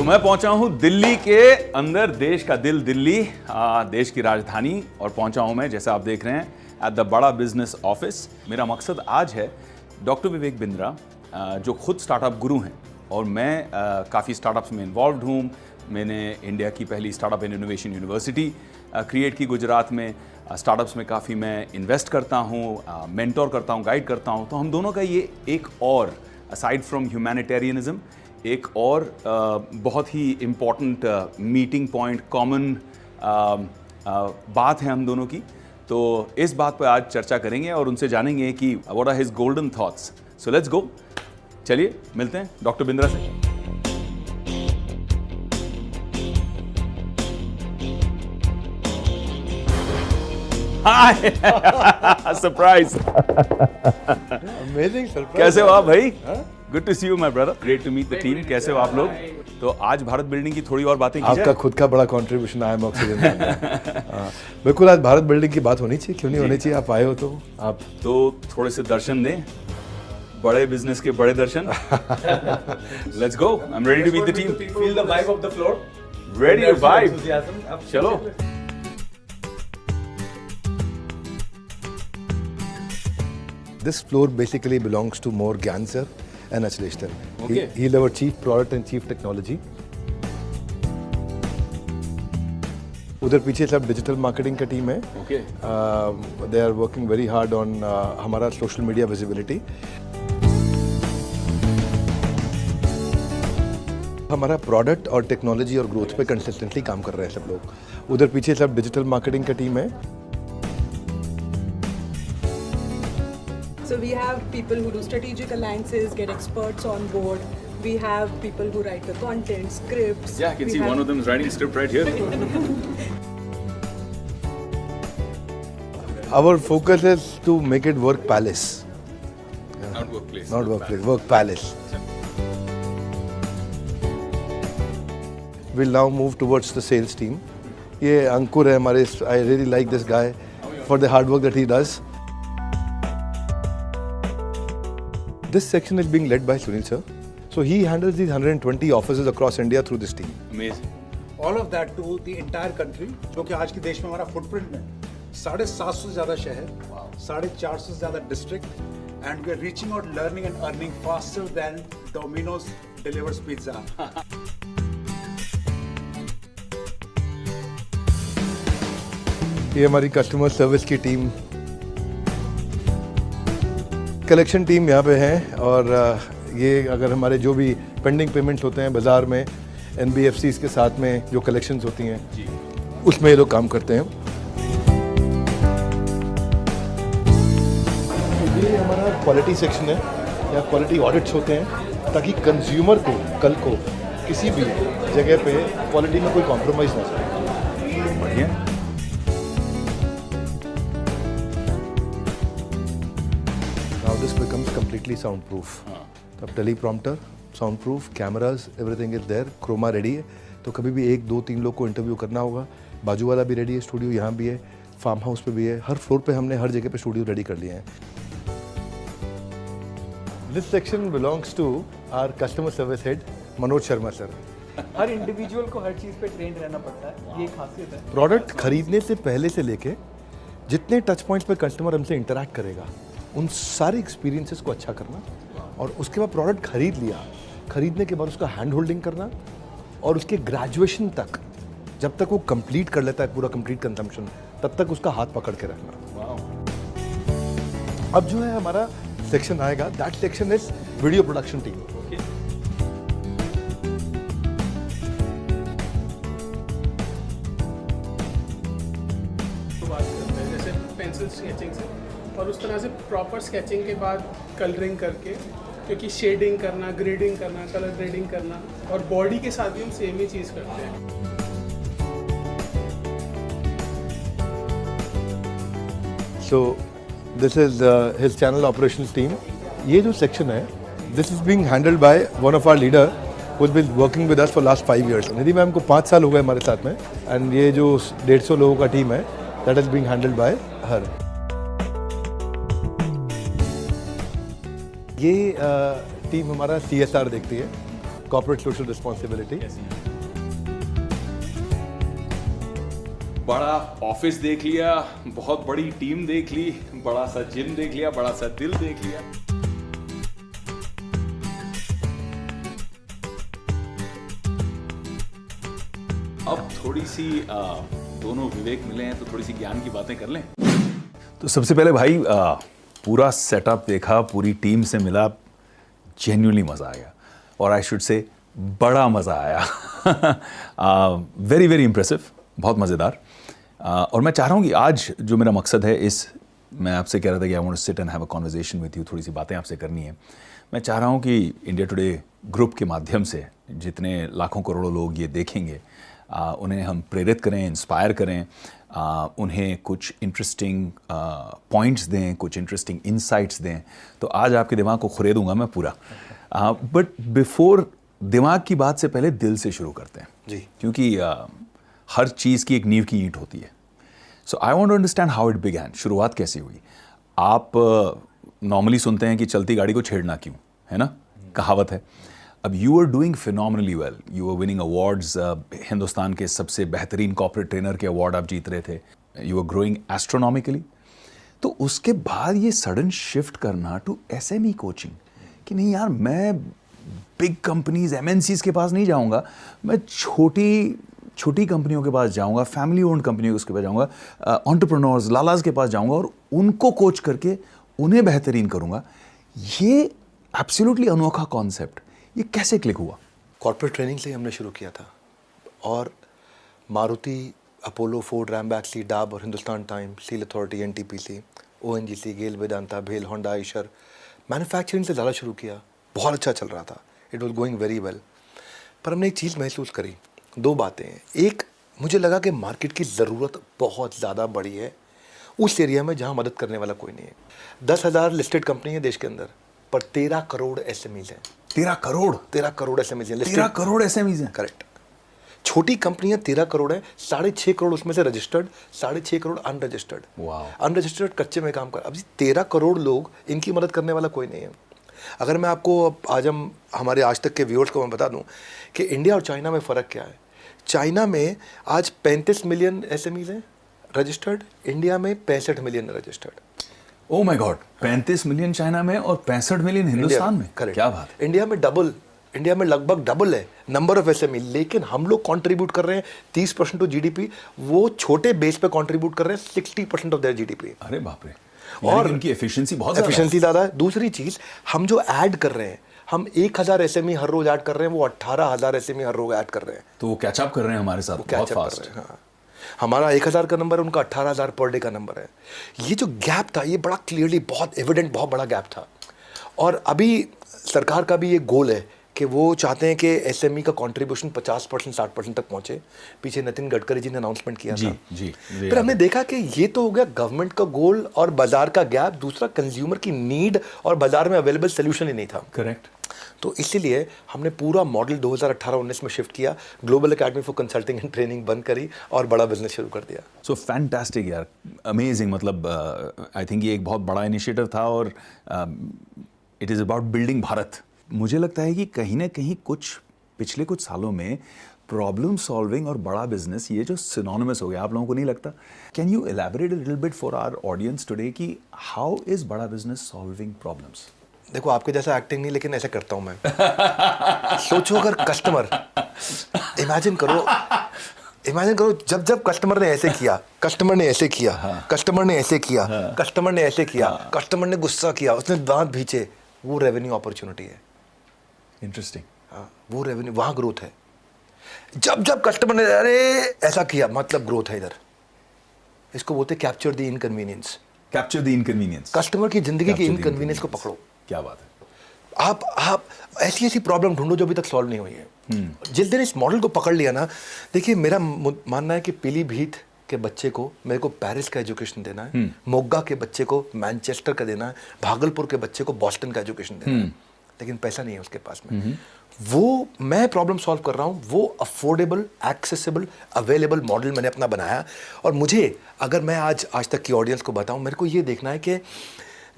मैं पहुंचा हूं दिल्ली के अंदर, देश का दिल दिल्ली, देश की राजधानी, और पहुंचा हूं मैं, जैसा आप देख रहे हैं, एट द बड़ा बिजनेस ऑफिस। मेरा मकसद आज है डॉक्टर विवेक बिंद्रा, जो खुद स्टार्टअप गुरु हैं, और मैं काफ़ी स्टार्टअप्स में इन्वॉल्व हूँ। मैंने इंडिया की पहली startup and innovation university create की गुजरात में। स्टार्टअप्स में काफ़ी मैं इन्वेस्ट करता हूँ, मेंटोर करता हूँ, गाइड करता हूँ। तो हम दोनों का ये एक और, असाइड फ्रॉम ह्यूमैनिटेरियनिज्म, एक और बहुत ही इम्पॉर्टेंट मीटिंग पॉइंट, कॉमन बात है हम दोनों की। तो इस बात पर आज चर्चा करेंगे और उनसे जानेंगे कि what are his golden thoughts. So let's go, चलिए मिलते हैं डॉक्टर बिंद्रा से। Hi, surprise. Amazing surprise. कैसे हो आप भाई? Good to see you my brother, great to meet the team. कैसे हो आप लोग? तो आज भारत बिल्डिंग की थोड़ी और बातें की जाए। आपका खुद का बड़ा कंट्रीब्यूशन आया ऑक्सीजन में। बिल्कुल, आज भारत बिल्डिंग की बात होनी चाहिए, क्यों नहीं होनी चाहिए? आप आए हो तो आप थोड़े से दर्शन दें, बड़े बिजनेस के बड़े दर्शन। Let's go, I am ready to meet the team. Feel the vibe of the floor. Ready to vibe. चलो। This floor basically belongs to more Gyan sir and Achlesh sir. Okay. He's our chief product and chief technology. उधर पीछे सब digital marketing का team है। Okay. They are working very hard on हमारा social media visibility. हमारा product और technology और growth पे कंसिस्टेंटली काम कर रहे हैं सब लोग। उधर पीछे सब डिजिटल मार्केटिंग का टीम है। So we have people who do strategic alliances, get experts on board. We have people who write the content, scripts. Yeah, I can see one of them is writing a script right here. Our focus is to make it work palace. Not workplace. Not workplace, work palace. We'll now move towards the sales team. ये अंकुर है हमारे, I really like this guy for the hard work that he does. This section is being led by Sunil sir. So he handles these 120 offices across India through this team. Amazing. All of that to the entire country, जो कि आज के देश में हमारा footprint में 750 से ज़्यादा शहर, 450 से ज़्यादा district, and we are reaching out, learning and earning faster than Domino's delivers pizza. ये हमारी कस्टमर सर्विस की टीम, कलेक्शन टीम यहाँ पे है, और ये अगर हमारे जो भी पेंडिंग पेमेंट्स होते हैं बाज़ार में, NBFCs के साथ में जो कलेक्शंस होती हैं, उसमें ये लोग काम करते हैं। ये हमारा क्वालिटी सेक्शन है, यहाँ क्वालिटी ऑडिट्स होते हैं, ताकि कंज्यूमर को कल को किसी भी जगह पे क्वालिटी में कोई कॉम्प्रोमाइज़ ना हो। बढ़िया। This becomes completely soundproof. तब teleprompter, soundproof, cameras, everything is there, chroma ready है। तो कभी भी 1, 2, 3 लोग को इंटरव्यू करना होगा, बाजू वाला भी रेडी है, स्टूडियो यहाँ भी है, फार्म हाउस पे भी है, हर फ्लोर पे हमने हर जगह पे स्टूडियो रेडी कर लिए हैं। This section belongs to our customer service head, Manoj Sharma sir. Her individual को हर चीज़ पे ट्रेन रहना पड़ता है, ये खासियत है। प्रोडक्ट खरीदने से पहले से लेके जितने टच पॉइंट्स पे कस्टमर हमसे इंटरेक्ट करेगा, उन सारे एक्सपीरियंसेस को अच्छा करना, और उसके बाद प्रोडक्ट खरीद लिया, खरीदने के बाद उसका हैंड होल्डिंग करना, और उसके ग्रेजुएशन तक, जब तक वो कंप्लीट कर लेता है पूरा कंप्लीट कंजम्पशन, तब तक उसका हाथ पकड़ के रखना। अब जो है हमारा सेक्शन आएगा, that section is video production team. जैसे पेंसिल स्केचिंग से, और उस तरह से प्रॉपर स्केचिंग के बाद कलरिंग करके, क्योंकि शेडिंग करना, ग्रेडिंग करना, कलर ग्रेडिंग करना, और बॉडी के साथ भी हम सेम ही चीज़ करते हैं। So this is his channel operations team. ये जो सेक्शन है, this is being handled by one of our leader who has been working with us for last 5 years। Nidhi ma'am को 5 साल हो गए हमारे साथ में, एंड ये जो 150 लोगों का टीम है, that is being handled bye हर। ये टीम हमारा CSR देखती है, कॉर्पोरेट सोशल रिस्पॉन्सिबिलिटी। बड़ा ऑफिस देख लिया, बहुत बड़ी टीम देख ली, बड़ा सा जिम देख लिया, बड़ा सा दिल देख लिया। अब थोड़ी सी दोनों विवेक मिले हैं तो थोड़ी सी ज्ञान की बातें कर लें। तो सबसे पहले भाई पूरा सेटअप देखा, पूरी टीम से मिला, जेन्युइनली मज़ा आ गया और आई शुड से बड़ा मज़ा आया। वेरी वेरी इम्प्रेसिव, बहुत मज़ेदार। और मैं चाह रहा हूँ कि आज जो मेरा मकसद है मैं आपसे कह रहा था कि I want to sit and have a conversation with you, थोड़ी सी बातें आपसे करनी है। मैं चाह रहा हूँ कि इंडिया टुडे ग्रुप के माध्यम से जितने लाखों करोड़ों लोग ये देखेंगे उन्हें हम प्रेरित करें, इंस्पायर करें, उन्हें कुछ इंटरेस्टिंग पॉइंट्स दें, कुछ इंटरेस्टिंग इंसाइट्स दें। तो आज आपके दिमाग को खुरेदूंगा मैं पूरा। बट बिफोर दिमाग की बात से पहले दिल से शुरू करते हैं जी, क्योंकि हर चीज़ की एक नींव की ईंट होती है। So I want to understand how it began, शुरुआत कैसी हुई। आप नॉर्मली सुनते हैं कि चलती गाड़ी को छेड़ना क्यों, है ना, कहावत है। अब you are doing phenomenally well, you are winning awards, Hindustan के सबसे बेहतरीन कॉर्पोरेट ट्रेनर के अवार्ड आप जीत रहे थे, यू आर ग्रोइंग एस्ट्रोनॉमिकली। तो उसके बाद ये सडन शिफ्ट करना टू SME कोचिंग कि नहीं यार, मैं बिग कंपनीज MNCs के पास नहीं जाऊंगा, मैं छोटी कंपनियों के पास जाऊंगा, फैमिली ओन्ड कंपनियों के पास जाऊंगा, एंटरप्रेन्योर्स लालाज के पास जाऊंगा और उनको कोच करके उन्हें बेहतरीन करूंगा। ये एब्सोल्युटली अनोखा कॉन्सेप्ट, ये कैसे क्लिक हुआ? कॉर्पोरेट ट्रेनिंग से ही हमने शुरू किया था और मारुति, अपोलो, फोर्ड, रैमबैक्सी, डाब और Hindustan time, steel authority, NTPC, ONGC, गेल वेदांता, भेल, होंडा, आइशर, मैन्युफैक्चरिंग से ज़्यादा शुरू किया। बहुत अच्छा चल रहा था, it was going very well. पर हमने एक चीज़ महसूस करी, दो बातें हैं। एक, मुझे लगा कि मार्केट की ज़रूरत बहुत ज़्यादा बड़ी है उस एरिया में जहाँ मदद करने वाला कोई नहीं है। 10,000 लिस्टेड कंपनी है देश के अंदर, पर 13 करोड़ SMEs हैं। 13 करोड़? 13 करोड़ SMEs हैं। 13 करोड़ SMEs हैं? करेक्ट। छोटी कंपनियां 13 करोड़ है, 6.5 करोड़ उसमें से रजिस्टर्ड, 6.5 करोड़ अनरजिस्टर्ड। अनरजिस्टर्ड कच्चे में काम कर। अब 13 करोड़ लोग, इनकी मदद करने वाला कोई नहीं है। अगर मैं आपको आज हमारे आज तक के व्यूअर्स को मैं बता दूं कि इंडिया और चाइना में फ़र्क क्या है। चाइना में आज 35 मिलियन SMEs हैं रजिस्टर्ड, इंडिया में 65 million registered. Oh my God, 35 million China में और 65 मिलियन हिंदुस्तान में। क्या बात है। इंडिया में लगभग डबल है नंबर ऑफ SME, लेकिन हम लोग कंट्रीब्यूट कर रहे हैं 30% टू GDP, वो छोटे बेस पे कंट्रीब्यूट कर रहे हैं 60% ऑफ देयर GDP। अरे बाप रे। और इनकी एफिशिएंसी बहुत ज़्यादा है। दूसरी चीज़, हम जो ऐड कर रहे हैं, हम 1000 SME हर रोज ऐड कर रहे हैं, वो 18,000 SME हर रोज ऐड कर रहे हैं। तो वो कैचअप कर रहे हैं हमारे साथ बहुत फास्ट। हाँ, हमारा 1000 का नंबर है, उनका 18,000 पर डे का नंबर है। ये जो गैप था, ये बड़ा क्लियरली, बहुत एविडेंट, बहुत बड़ा गैप था। और अभी सरकार का भी ये गोल है कि वो चाहते हैं कि SME का कंट्रीब्यूशन 50% 60% तक पहुंचे। पीछे नितिन गडकरी जी ने अनाउंसमेंट किया था। फिर हमने देखा कि ये तो हो गया गवर्नमेंट का गोल और बाजार का गैप, दूसरा कंज्यूमर की नीड और बाजार में अवेलेबल सोल्यूशन ही नहीं था। करेक्ट। तो इसीलिए हमने पूरा मॉडल 2018-19 में शिफ्ट किया, global academy for consulting and training बंद करी और बड़ा बिजनेस शुरू कर दिया। सो फैंटास्टिक यार, अमेजिंग। मतलब आई थिंक ये एक बहुत बड़ा इनिशिएटिव था और it is about building Bharat. मुझे लगता है कि कहीं ना कहीं पिछले कुछ सालों में प्रॉब्लम सॉल्विंग और बड़ा बिजनेस, ये जो सिनोनिमस हो गया, आप लोगों को नहीं लगता? Can you elaborate a little bit for our audience today कि how is Bada business solving problems? देखो, आपके जैसा एक्टिंग नहीं, लेकिन ऐसे करता हूं मैं। सोचो, अगर कस्टमर, इमेजिन करो जब कस्टमर ने ऐसे किया, कस्टमर ने ऐसे किया, कस्टमर ने ऐसे किया, कस्टमर ने ऐसे किया, कस्टमर ने गुस्सा किया, उसने दांत भींचे, वो रेवेन्यू अपॉर्चुनिटी है। इंटरेस्टिंग। हाँ, वो रेवेन्यू, वहां ग्रोथ है। जब कस्टमर ने अरे ऐसा किया, मतलब ग्रोथ है इधर। इसको बोलते capture the inconvenience. Capture the inconvenience. Customer की जिंदगी की इनकन्वीनियंस को पकड़ो। क्या बात है। आप ऐसी प्रॉब्लम ढूंढो जो अभी तक सॉल्व नहीं हुई है। जिस दिन इस मॉडल को पकड़ लिया ना, देखिए, मेरा मानना है कि पीलीभीत के बच्चे को मेरे को पेरिस का एजुकेशन देना है, मोगा के बच्चे को मैनचेस्टर का देना है, भागलपुर के बच्चे को बॉस्टन का एजुकेशन देना है, लेकिन पैसा नहीं है उसके पास में। वो मैं प्रॉब्लम सॉल्व कर रहा हूँ, वो अफोर्डेबल, एक्सेसिबल, अवेलेबल मॉडल मैंने अपना बनाया। और मुझे, अगर मैं आज तक की ऑडियंस को बताऊँ, मेरे को ये देखना है कि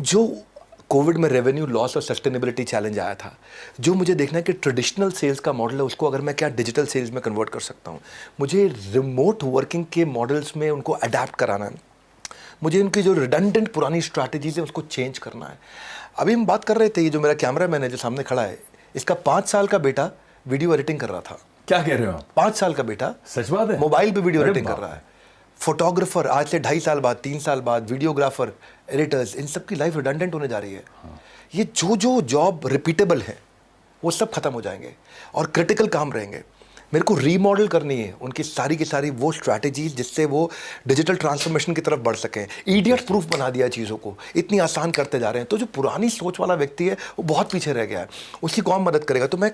जो कोविड में रेवेन्यू लॉस और सस्टेनेबिलिटी चैलेंज आया था, जो मुझे देखना है कि ट्रेडिशनल सेल्स का मॉडल है उसको अगर मैं क्या डिजिटल सेल्स में कन्वर्ट कर सकता हूँ, मुझे रिमोट वर्किंग के मॉडल्स में उनको अडेप्ट कराना है, मुझे उनकी जो रिडंडेंट पुरानी स्ट्रैटेजीज है उसको चेंज करना है। अभी हम बात कर रहे थे, ये जो मेरा कैमरा मैन है जो सामने खड़ा है, इसका 5 साल का बेटा वीडियो एडिटिंग कर रहा था। क्या कह रहे हो आप? 5 साल का बेटा सच बात है? मोबाइल पे वीडियो अरे एडिटिंग कर बाप रहा है। फोटोग्राफर आज से 2.5 साल बाद, 3 साल बाद, वीडियोग्राफर, एडिटर्स, इन सब की लाइफ रिडंडेंट होने जा रही है। ये जो जॉब रिपीटेबल है वो सब खत्म हो जाएंगे और क्रिटिकल काम रहेंगे। मेरे को रीमॉडल करनी है उनकी सारी की सारी वो स्ट्रैटेजीज जिससे वो डिजिटल ट्रांसफॉर्मेशन की तरफ बढ़ सकें। इडियट प्रूफ बना दिया चीज़ों को, इतनी आसान करते जा रहे हैं। तो जो पुरानी सोच वाला व्यक्ति है वो बहुत पीछे रह गया है, उसकी कौन मदद करेगा? तो मैं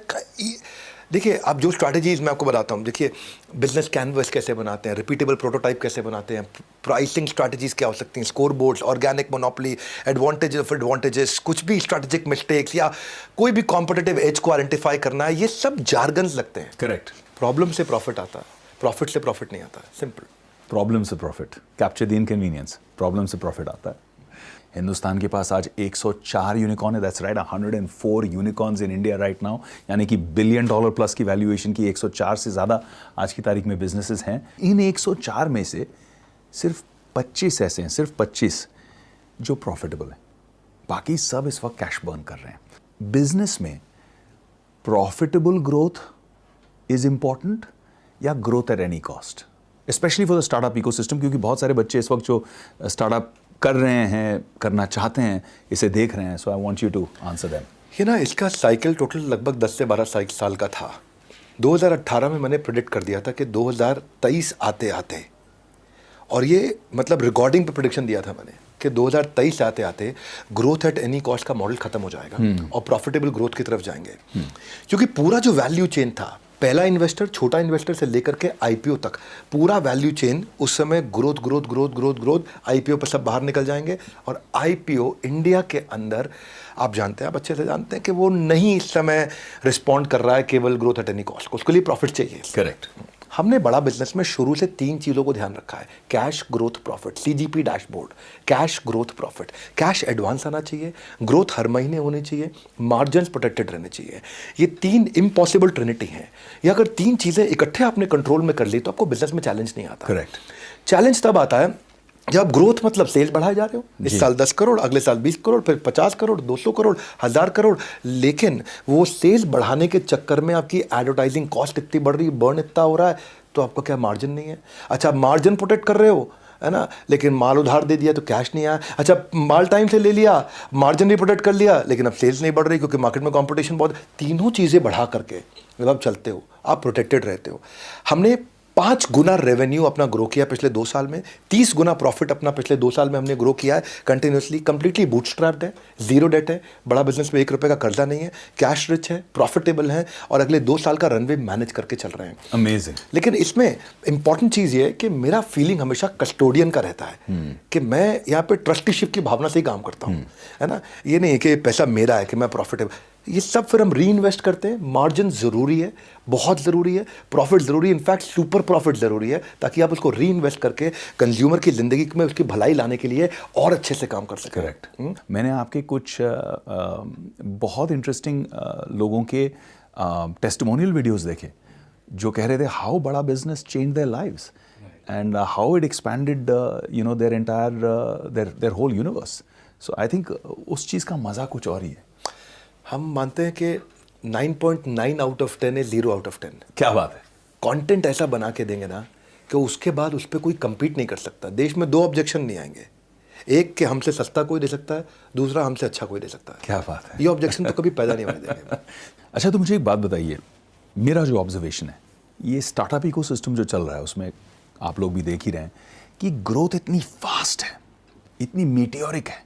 देखिए, अब जो स्ट्रैटेजीज मैं आपको बताता हूँ, देखिए बिजनेस कैनवस कैसे बनाते हैं, रिपीटेबल प्रोटोटाइप कैसे बनाते हैं, प्राइसिंग स्ट्रैटेजीज क्या हो सकती हैं, score boards, organic monopoly, advantage of advantages, कुछ भी स्ट्रैटेजिक मिस्टेक्स या कोई भी कॉम्पिटिटिव एज को आइडेंटिफाई करना है, ये सब जार्गन्स लगते हैं। करेक्ट। प्रॉब्लम से प्रॉफिट आता है, प्रॉफिट से प्रॉफिट नहीं आता, सिंपल। प्रॉब्लम से profit, capture the inconvenience, problem से प्रॉफिट आता है। हिंदुस्तान के पास आज 104 यूनिकॉर्न है, that's right, 104 unicorns in India right now, यानी कि $1 बिलियन प्लस की वैल्यूएशन की 104 से ज़्यादा आज की तारीख में बिजनेसेस हैं। इन 104 में से सिर्फ 25 ऐसे हैं, सिर्फ 25 जो प्रॉफिटेबल हैं, बाकी सब इस वक्त कैश बर्न कर रहे हैं। बिजनेस में प्रॉफिटेबल ग्रोथ इज इंपॉर्टेंट या growth at any cost, specially for the startup ecosystem, क्योंकि बहुत सारे बच्चे इस वक्त जो स्टार्टअप कर रहे हैं, करना चाहते हैं, इसे देख रहे हैं। So I want you to answer them. ये ना, इसका साइकिल टोटल लगभग 10 से 12 साल का था। 2018 में मैंने प्रेडिक्ट कर दिया था कि 2023 आते आते, और ये मतलब रिकॉर्डिंग पे प्रेडिक्शन दिया था मैंने कि 2023 आते आते ग्रोथ एट एनी कॉस्ट का मॉडल खत्म हो जाएगा और प्रॉफिटेबल ग्रोथ की तरफ जाएंगे। क्योंकि पूरा जो वैल्यू चेन था, पहला इन्वेस्टर, छोटा इन्वेस्टर से लेकर के आईपीओ तक, पूरा वैल्यू चेन उस समय growth growth growth growth growth, IPO पर सब बाहर निकल जाएंगे। और आईपीओ इंडिया के अंदर आप जानते हैं, आप अच्छे से जानते हैं कि वो नहीं इस समय रिस्पॉन्ड कर रहा है केवल ग्रोथ एट एनी कॉस्ट को, उसके लिए प्रॉफिट चाहिए। करेक्ट। हमने बड़ा बिजनेस में शुरू से 3 चीज़ों को ध्यान रखा है, cash, growth, profit, CGP dashboard, cash, growth, profit. Cash advance आना चाहिए, ग्रोथ हर महीने होनी चाहिए, मार्जिन्स प्रोटेक्टेड रहने चाहिए। ये 3 इम्पॉसिबल ट्रिनिटी हैं। ये अगर 3 चीज़ें इकट्ठे आपने कंट्रोल में कर ली तो आपको बिजनेस में चैलेंज नहीं आता। करेक्ट। चैलेंज तब आता है जब ग्रोथ मतलब सेल्स बढ़ाए जा रहे हो, इस साल 10 करोड़, अगले साल 20 करोड़, फिर 50 करोड़, 200 करोड़, 1000 करोड़, लेकिन वो सेल्स बढ़ाने के चक्कर में आपकी एडवर्टाइजिंग कॉस्ट इतनी बढ़ रही है, बर्न इतना हो रहा है, तो आपका क्या मार्जिन नहीं है। अच्छा, मार्जिन प्रोटेक्ट कर रहे हो, है ना, लेकिन माल उधार दे दिया तो कैश नहीं आया। अच्छा, माल टाइम से ले लिया, मार्जिन भी प्रोटेक्ट कर लिया, लेकिन अब सेल्स नहीं बढ़ रही क्योंकि मार्केट में कंपटीशन बहुत। तीनों चीज़ें बढ़ा करके जब आप चलते हो, आप प्रोटेक्टेड रहते हो। हमने 5 गुना रेवेन्यू अपना ग्रो किया पिछले 2 साल में, 30 गुना प्रॉफिट अपना पिछले 2 साल में हमने ग्रो किया है कंटिन्यूसली। कंप्लीटली बूटस्ट्रैप्ड है, जीरो डेट है, बड़ा बिजनेस में 1 रुपये का कर्जा नहीं है, कैश रिच है, प्रॉफिटेबल है और अगले 2 साल का रनवे मैनेज करके चल रहे हैं। अमेजिंग। लेकिन इसमें इंपॉर्टेंट चीज़ ये है कि मेरा फीलिंग हमेशा कस्टोडियन का रहता है कि मैं यहाँ पे ट्रस्टीशिप की भावना से ही काम करता हूँ, है ना। ये नहीं कि पैसा मेरा है कि मैं प्रॉफिटेबल, ये सब फिर हम री इन्वेस्ट करते हैं। मार्जिन ज़रूरी है, बहुत ज़रूरी है, प्रॉफिट ज़रूरी है, इनफैक्ट सुपर प्रॉफिट ज़रूरी है, ताकि आप उसको री इन्वेस्ट करके कंज्यूमर की ज़िंदगी में उसकी भलाई लाने के लिए और अच्छे से काम कर सकें। करेक्ट। मैंने आपके कुछ बहुत इंटरेस्टिंग लोगों के टेस्टिमोनियल वीडियोस देखे जो कह रहे थे how Bada business change their lives and how it expanded their entire their whole universe. So I think उस चीज़ का मज़ा कुछ और ही है। हम मानते हैं कि 9.9 आउट ऑफ 10 है 0 आउट ऑफ 10। क्या बात है। कंटेंट ऐसा बना के देंगे ना कि उसके बाद उस पर कोई compete नहीं कर सकता। देश में 2 ऑब्जेक्शन नहीं आएंगे, एक कि हमसे सस्ता कोई दे सकता है, दूसरा हमसे अच्छा कोई दे सकता है। क्या बात है। ये ऑब्जेक्शन तो कभी पैदा नहीं होने देंगे। अच्छा, तो मुझे एक बात बताइए, मेरा जो ऑब्जर्वेशन है, ये स्टार्टअप इकोसिस्टम जो चल रहा है उसमें आप लोग भी देख ही रहे हैं कि ग्रोथ इतनी फास्ट है, इतनी मीटियोरिक है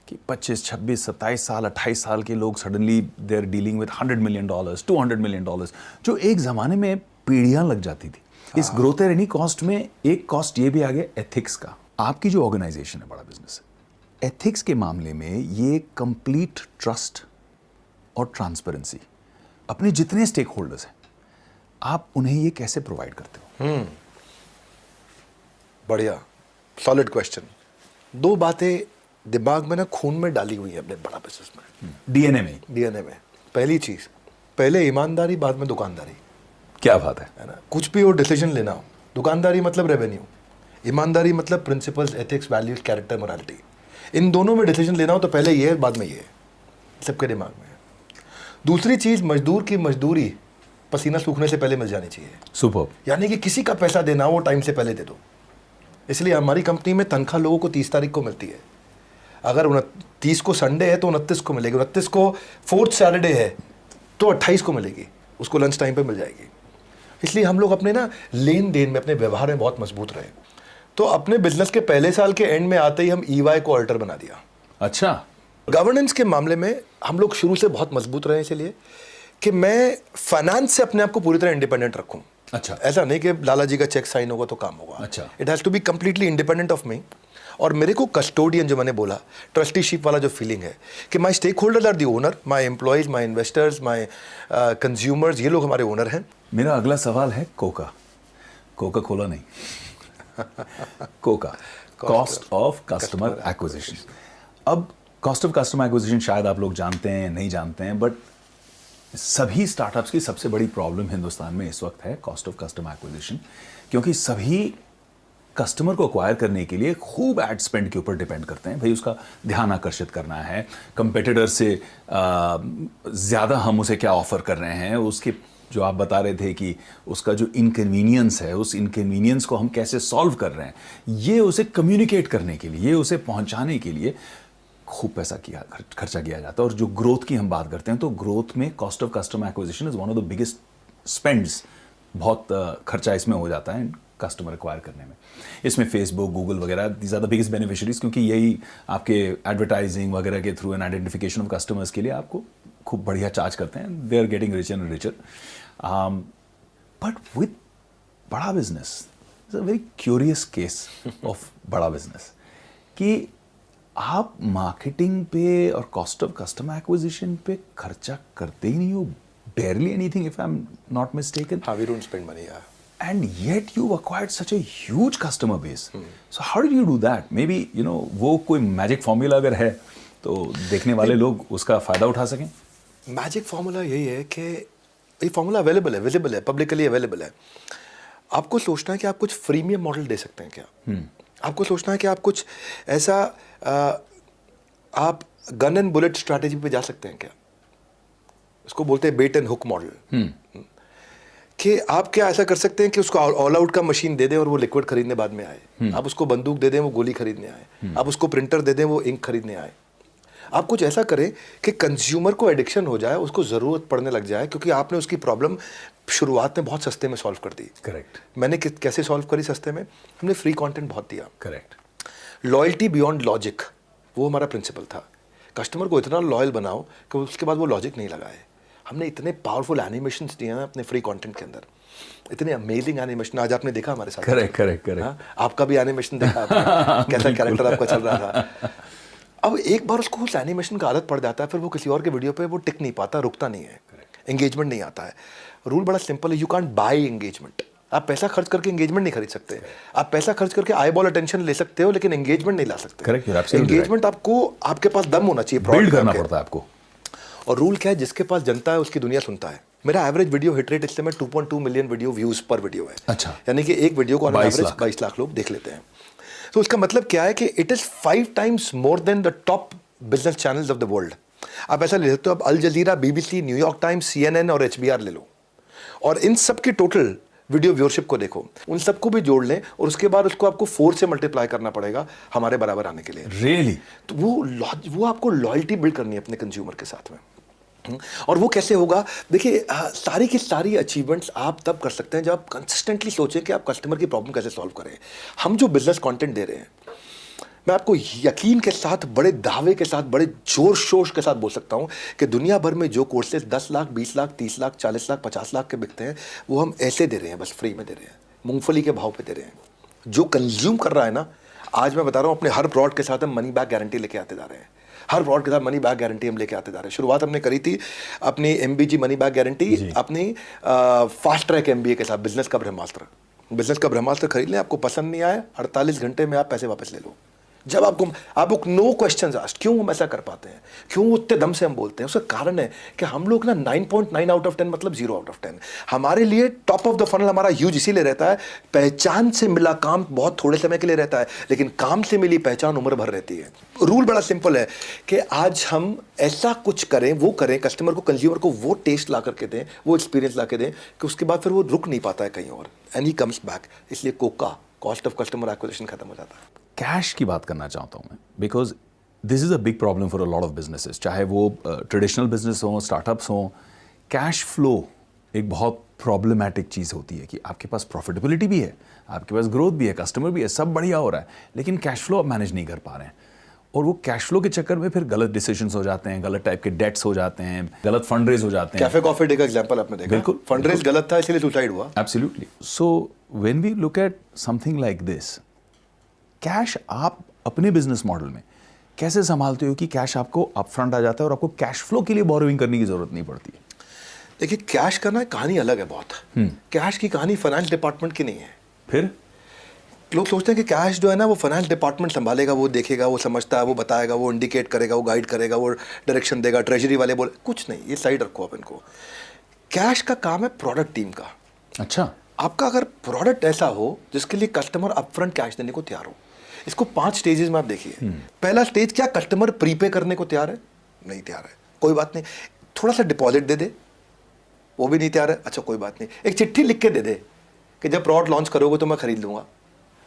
कि 25, 26, 27 साल, 28 साल के लोग suddenly they are dealing with $100 million, $200 million, जो एक ज़माने में पीढ़ियाँ लग जाती थी। इस ग्रोथ एट एनी कॉस्ट में एक कॉस्ट ये भी आ गया एथिक्स का। आपकी जो ऑर्गेनाइजेशन है, बड़ा बिजनेस है, एथिक्स के मामले में ये कंप्लीट ट्रस्ट और ट्रांसपेरेंसी, अपने जितने स्टेक होल्डर्स हैं आप उन्हें ये कैसे प्रोवाइड करते हो? बढ़िया, सॉलिड क्वेश्चन। 2 बातें दिमाग में ना खून में डाली हुई है अपने बड़ा बिजनेस में, डीएनए में। डीएनए में। पहली चीज़, पहले ईमानदारी, बाद में दुकानदारी, क्या बात है ना। कुछ भी हो डिसीजन लेना हो, दुकानदारी मतलब रेवेन्यू, ईमानदारी मतलब principles, ethics, values, character, morality. इन दोनों में डिसीजन लेना हो तो पहले ये है, बाद में ये है, सबके दिमाग में है। दूसरी चीज़, मजदूर की मजदूरी पसीना सूखने से पहले मिल जानी चाहिए। सुपर। यानी कि किसी का पैसा देना हो वो टाइम से पहले दे दो। इसलिए हमारी कंपनी में तनख्वाह लोगों को 30 तारीख को मिलती है। अगर 29 को संडे है तो 29 को मिलेगी, 29 को फोर्थ सैटरडे है तो 28 को मिलेगी, उसको लंच टाइम पे मिल जाएगी। इसलिए हम लोग अपने ना लेन देन में, अपने व्यवहार में बहुत मजबूत रहे। तो अपने बिजनेस के पहले साल के एंड में आते ही हम EY को ऑल्टर बना दिया। अच्छा। गवर्नेंस के मामले में हम लोग शुरू से बहुत मजबूत रहे, इसलिए कि मैं फाइनेंस से अपने आप को पूरी तरह इंडिपेंडेंट रखूं। अच्छा। ऐसा नहीं कि लाला जी का चेक साइन होगा तो काम होगा। अच्छा। It has to be completely independent of me. और मेरे को कस्टोडियन, जो मैंने बोला, ट्रस्टीशिप वाला जो फीलिंग है कि my stakeholder are the owner, my employees, my investors, my consumers, ये लोग हमारे ओनर हैं। मेरा अगला सवाल है कोका कोला नहीं, coca, cost of customer acquisition. अब कॉस्ट ऑफ कस्टमर एक्विजिशन शायद आप लोग जानते हैं, नहीं जानते हैं, बट सभी स्टार्टअप्स की सबसे बड़ी प्रॉब्लम हिंदुस्तान में इस वक्त है कॉस्ट ऑफ कस्टमर एक्विजिशन, क्योंकि सभी कस्टमर को एक्वायर करने के लिए खूब एड स्पेंड के ऊपर डिपेंड करते हैं। भाई उसका ध्यान आकर्षित करना है, कंपेटिटर से ज़्यादा हम उसे क्या ऑफर कर रहे हैं, उसके जो आप बता रहे थे कि उसका जो इनकन्वीनियंस है, उस इनकन्वीनियंस को हम कैसे सॉल्व कर रहे हैं, ये उसे कम्युनिकेट करने के लिए, ये उसे पहुंचाने के लिए खूब पैसा खर्चा किया जाता है। और जो ग्रोथ की हम बात करते हैं तो ग्रोथ में cost of customer acquisition is one of the biggest spends. बहुत खर्चा इसमें हो जाता है कस्टमर एक्वायर करने में। इसमें फेसबुक, गूगल वगैरह these are the biggest beneficiaries, क्योंकि यही आपके एडवर्टाइजिंग वगैरह के through and identification of customers के लिए आपको खूब बढ़िया चार्ज करते हैं। They are getting richer and richer. But with Bada business, it's a very curious case of Bada business कि आप मार्केटिंग पे और कॉस्ट ऑफ कस्टमर एक्विजिशन पे खर्चा करते ही नहीं हो, barely anything if I'm not mistaken. We don't spend money, yeah. And yet you've acquired such a huge customer base. So how did you do that? Maybe, you know, वो कोई magic formula अगर है तो देखने वाले लोग उसका फायदा उठा सकें। मैजिक फार्मूला यही है कि ये फार्मूला अवेलेबल है, विजिबल है, पब्लिकली अवेलेबल है। आपको सोचना है कि आप कुछ फ्रीमियम मॉडल दे सकते हैं क्या? आपको सोचना है कि आप कुछ ऐसा आप गन एंड बुलेट स्ट्रैटेजी पे जा सकते हैं क्या? उसको बोलते हैं बेट एंड हुक मॉडल। कि आप क्या ऐसा कर सकते हैं कि उसको ऑल आउट का मशीन दे दें और वो लिक्विड खरीदने बाद में आए। आप उसको बंदूक दे दें, वो गोली खरीदने आए। आप उसको प्रिंटर दे दें, वो इंक खरीदने आए। आप कुछ ऐसा करें कि कंज्यूमर को एडिक्शन हो जाए, उसको ज़रूरत पड़ने लग जाए, क्योंकि आपने उसकी प्रॉब्लम शुरुआत में बहुत सस्ते में सॉल्व कर दी। करेक्ट। मैंने कैसे सॉल्व करी सस्ते में? हमने फ्री कंटेंट बहुत दिया। करेक्ट। लॉयल्टी बियॉन्ड लॉजिक, वो हमारा प्रिंसिपल था। कस्टमर को इतना लॉयल बनाओ कि उसके बाद वो लॉजिक नहीं लगाए। हमने इतने पावरफुल एनिमेशंस दिए हैं अपने फ्री कंटेंट के अंदर, इतने अमेजिंग एनिमेशन। आज आपने देखा हमारे साथ। करेक्ट। आपका भी एनिमेशन देखा आपने? कैसा कैरेक्टर आपका चल रहा था। अब एक बार उसको उस एनिमेशन का आदत पड़ जाता है, फिर वो किसी और के वीडियो पे वो टिक नहीं पाता, रुकता नहीं है, एंगेजमेंट नहीं आता है। रूल बड़ा सिंपल है, यू कांट बाय एंगेजमेंट। आप पैसा खर्च करके एंगेजमेंट नहीं खरीद सकते। आप पैसा खर्च करके आई बॉल अटेंशन ले सकते हो, लेकिन एंगेजमेंट नहीं ला सकते। करेक्ट। एंगेजमेंट आपको, आपके पास दम होना चाहिए, बिल्ड करना पड़ता है आपको। और रूल क्या है? जिसके पास जनता है उसकी दुनिया सुनता है। मेरा एवरेज वीडियो हिट रेट इस समय 2.2 मिलियन वीडियो व्यूज पर वीडियो है। अच्छा। यानी कि एक वीडियो को एवरेज 22 लाख लोग देख लेते हैं। तो उसका मतलब क्या है कि it is 5 times more than the top business channels of the world. आप ऐसा ले सकते हो, आप अल जजीरा, BBC, न्यूयॉर्क टाइम्स, CNN और HBR ले लो, और इन सब की टोटल वीडियो व्यूअरशिप को देखो, उन सबको भी जोड़ लें, और उसके बाद उसको आपको 4 से मल्टीप्लाई करना पड़ेगा हमारे बराबर आने के लिए। रियली? तो वो आपको लॉयल्टी बिल्ड करनी है अपने कंज्यूमर के साथ में। और वो कैसे होगा? देखिए, सारी की सारी अचीवमेंट्स आप तब कर सकते हैं जब आप कंसिस्टेंटली सोचें कि आप कस्टमर की प्रॉब्लम कैसे सॉल्व करें। हम जो बिजनेस कंटेंट दे रहे हैं, मैं आपको यकीन के साथ, बड़े दावे के साथ, बड़े जोर शोर के साथ बोल सकता हूं कि दुनिया भर में जो कोर्सेज 10 लाख, 20 लाख, 30 लाख, 40 लाख, 50 लाख के बिकते हैं, वो हम ऐसे दे रहे हैं, बस फ्री में दे रहे हैं, मूंगफली के भाव पे दे रहे हैं। जो कंज्यूम कर रहा है ना, आज मैं बता रहा हूं, अपने हर प्रोडक्ट के साथ हम मनी बैक गारंटी लेके आते जा रहे हैं। हर प्रोडक्ट के साथ मनी बैक गारंटी हम लेके आते जा रहे हैं। शुरुआत हमने करी थी अपनी MBG मनी बैक गारंटी अपनी फास्ट ट्रैक MBA के साथ, बिजनेस का ब्रह्मास्त्र। बिजनेस का ब्रह्मास्त्र खरीद लें, आपको पसंद नहीं आए 48 घंटे में आप पैसे वापस ले लो। जब आपको नो क्वेश्चंस आस्क्ड, क्यों हम ऐसा कर पाते हैं, क्यों उतने दम से हम बोलते हैं, उसका कारण है कि हम लोग ना 9.9 आउट ऑफ 10 मतलब 0 आउट ऑफ 10। हमारे लिए टॉप ऑफ द फनल हमारा ह्यूज इसीलिए रहता है, पहचान से मिला काम बहुत थोड़े समय के लिए रहता है, लेकिन काम से मिली पहचान उम्र भर रहती है। रूल बड़ा सिंपल है कि आज हम ऐसा कुछ करें, वो करें, कस्टमर को, कंज्यूमर को वो टेस्ट ला करके दें, वो एक्सपीरियंस ला के दें कि उसके बाद फिर वो रुक नहीं पाता है कहीं और, एंड ही कम्स बैक। इसलिए Coca, cost of customer acquisition खत्म हो जाता है। कैश की बात करना चाहता हूं मैं, because this is a big problem for a lot of businesses, चाहे वो ट्रेडिशनल बिजनेस हो, स्टार्टअप्स हो। कैश फ्लो एक बहुत प्रॉब्लमैटिक चीज़ होती है कि आपके पास प्रॉफिटेबिलिटी भी है, आपके पास ग्रोथ भी है, कस्टमर भी है, सब बढ़िया हो रहा है, लेकिन कैश फ्लो आप मैनेज नहीं कर पा रहे हैं। और वो कैश फ्लो के चक्कर में फिर गलत डिसीजंस हो जाते हैं, गलत टाइप के डेट्स हो जाते हैं, गलत फंड रेज हो जाते हैं। कैफे कॉफी डे का एग्जांपल आपने देखा, बिल्कुल, फंड रेज गलत था इसलिए सुसाइड हुआ। Absolutely. So when we look at something like this, cash आप अपने बिजनेस मॉडल में कैसे संभालते हो कि कैश आपको अपफ्रंट आ जाता है और आपको कैश फ्लो के लिए बोरोइंग करने की जरूरत नहीं पड़ती है? देखिए, कैश का ना कहानी अलग है बहुत। कैश की कहानी फाइनेंस डिपार्टमेंट की नहीं है। फिर लोग सोचते हैं कि कैश जो है ना वो फाइनेंस डिपार्टमेंट संभालेगा, वो देखेगा, वो समझता है, वो बताएगा, वो इंडिकेट करेगा, वो गाइड करेगा, वो डायरेक्शन देगा, ट्रेजरी वाले बोले कुछ नहीं, ये साइड रखो आप इनको। कैश का काम है प्रोडक्ट टीम का। अच्छा, आपका अगर प्रोडक्ट ऐसा हो जिसके लिए कस्टमर अपफ्रंट कैश देने को तैयार हो, इसको 5 स्टेजेस में आप देखिए। पहला स्टेज, क्या कस्टमर प्रीपे करने को तैयार है? नहीं तैयार है, कोई बात नहीं, थोड़ा सा डिपॉजिट दे दे, वो भी नहीं तैयार है, अच्छा कोई बात नहीं, एक चिट्ठी लिख के दे दे कि जब प्रोडक्ट लॉन्च करोगे तो मैं खरीद लूंगा,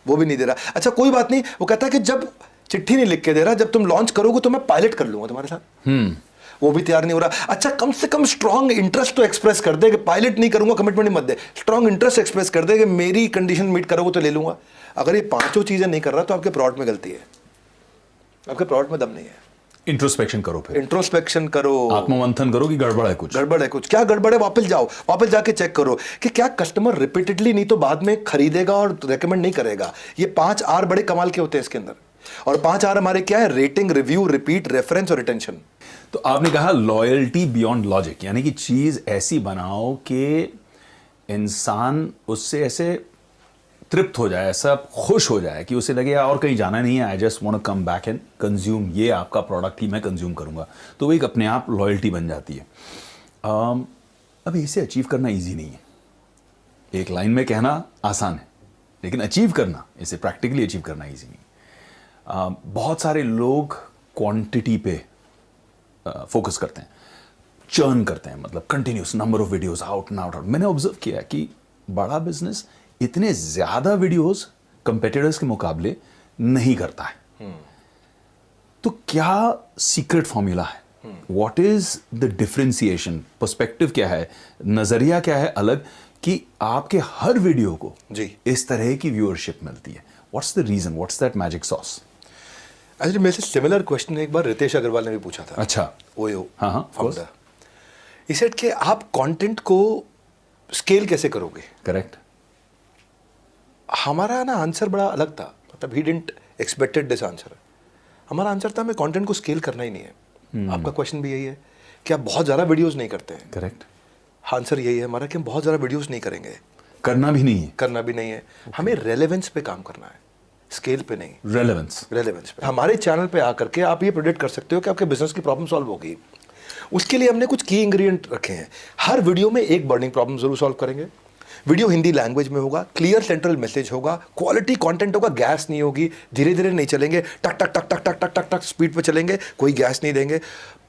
वो भी नहीं दे रहा, अच्छा कोई बात नहीं, वो कहता है कि जब चिट्ठी नहीं लिख के दे रहा, जब तुम लॉन्च करोगे तो मैं पायलट कर लूंगा तुम्हारे साथ, वो भी तैयार नहीं हो रहा। अच्छा कम से कम स्ट्रॉन्ग इंटरेस्ट तो एक्सप्रेस कर दे कि पायलट नहीं करूंगा, कमिटमेंट मत दे, स्ट्रॉन्ग इंटरेस्ट एक्सप्रेस कर दे कि मेरी कंडीशन मीट करोगे तो ले लूंगा। अगर ये 5 चीजें नहीं कर रहा तो आपके प्रोडक्ट में गलती है, आपके प्रोडक्ट में दम नहीं है। इंट्रोस्पेक्शन करो, फिर इंट्रोस्पेक्शन करो, आत्ममंथन करो कि गड़बड़ है कुछ, गड़बड़ है कुछ, क्या गड़बड़ है, वापस जाओ, वापस जाके चेक करो कि क्या कस्टमर रिपीटेडली नहीं तो बाद में खरीदेगा और रेकमेंड नहीं करेगा। ये 5 आर बड़े कमाल के होते हैं इसके अंदर, और 5 आर हमारे क्या है? रेटिंग, रिव्यू, रिपीट, रेफरेंस और रिटेंशन। तो आपने कहा लॉयल्टी बियॉन्ड लॉजिक, यानी कि चीज ऐसी बनाओ कि इंसान उससे ऐसे तृप्त हो जाए, ऐसा खुश हो जाए कि उसे लगे और कहीं जाना नहीं है, I just want to come back and consume ये आपका प्रोडक्ट ही मैं कंज्यूम करूंगा। तो वो एक अपने आप लॉयल्टी बन जाती है। अब इसे अचीव करना इजी नहीं है, एक लाइन में कहना आसान है, लेकिन अचीव करना, इसे प्रैक्टिकली अचीव करना इजी नहीं। बहुत सारे लोग क्वांटिटी पे फोकस करते हैं, चर्न करते हैं, मतलब continuous number of videos out and out. मैंने ऑब्जर्व किया कि बड़ा बिजनेस इतने ज्यादा वीडियोस कंपेटिटर्स के मुकाबले नहीं करता है। तो क्या सीक्रेट फॉर्मूला है? What is the differentiation? Perspective क्या है, नजरिया क्या है अलग कि आपके हर वीडियो को जी इस तरह की व्यूअरशिप मिलती है? What's the reason, what's that magic sauce? Actually मेरे से सिमिलर क्वेश्चन एक बार रितेश अग्रवाल ने भी पूछा था। अच्छा, ओयो हाँ, फाउंडर। ही सेड कि आप कंटेंट को स्केल कैसे करोगे? करेक्ट। हमारा ना आंसर बड़ा अलग था, मतलब he didn't expected this answer. हमारा आंसर था हमें कंटेंट को स्केल करना ही नहीं है। आपका क्वेश्चन भी यही है कि आप बहुत ज़्यादा वीडियोस नहीं करते हैं। करेक्ट। आंसर यही है हमारा कि हम बहुत ज़्यादा वीडियोस नहीं करेंगे, करना भी नहीं है, करना भी नहीं है। हमें रेलेवेंस पे काम करना है, स्केल पे नहीं। रेलेवेंस पे हमारे चैनल पे आकर के आप ये प्रेडिक्ट कर सकते हो कि आपके बिजनेस की प्रॉब्लम सॉल्व होगी। उसके लिए हमने कुछ की इंग्रेडिएंट रखे हैं। हर वीडियो में एक बर्निंग प्रॉब्लम जरूर सॉल्व करेंगे। वीडियो हिंदी लैंग्वेज में होगा, क्लियर सेंट्रल मैसेज होगा, क्वालिटी कंटेंट होगा, गैस नहीं होगी, धीरे धीरे नहीं चलेंगे, टक टक टक टक टक टक टक टक स्पीड पे चलेंगे, कोई गैस नहीं देंगे।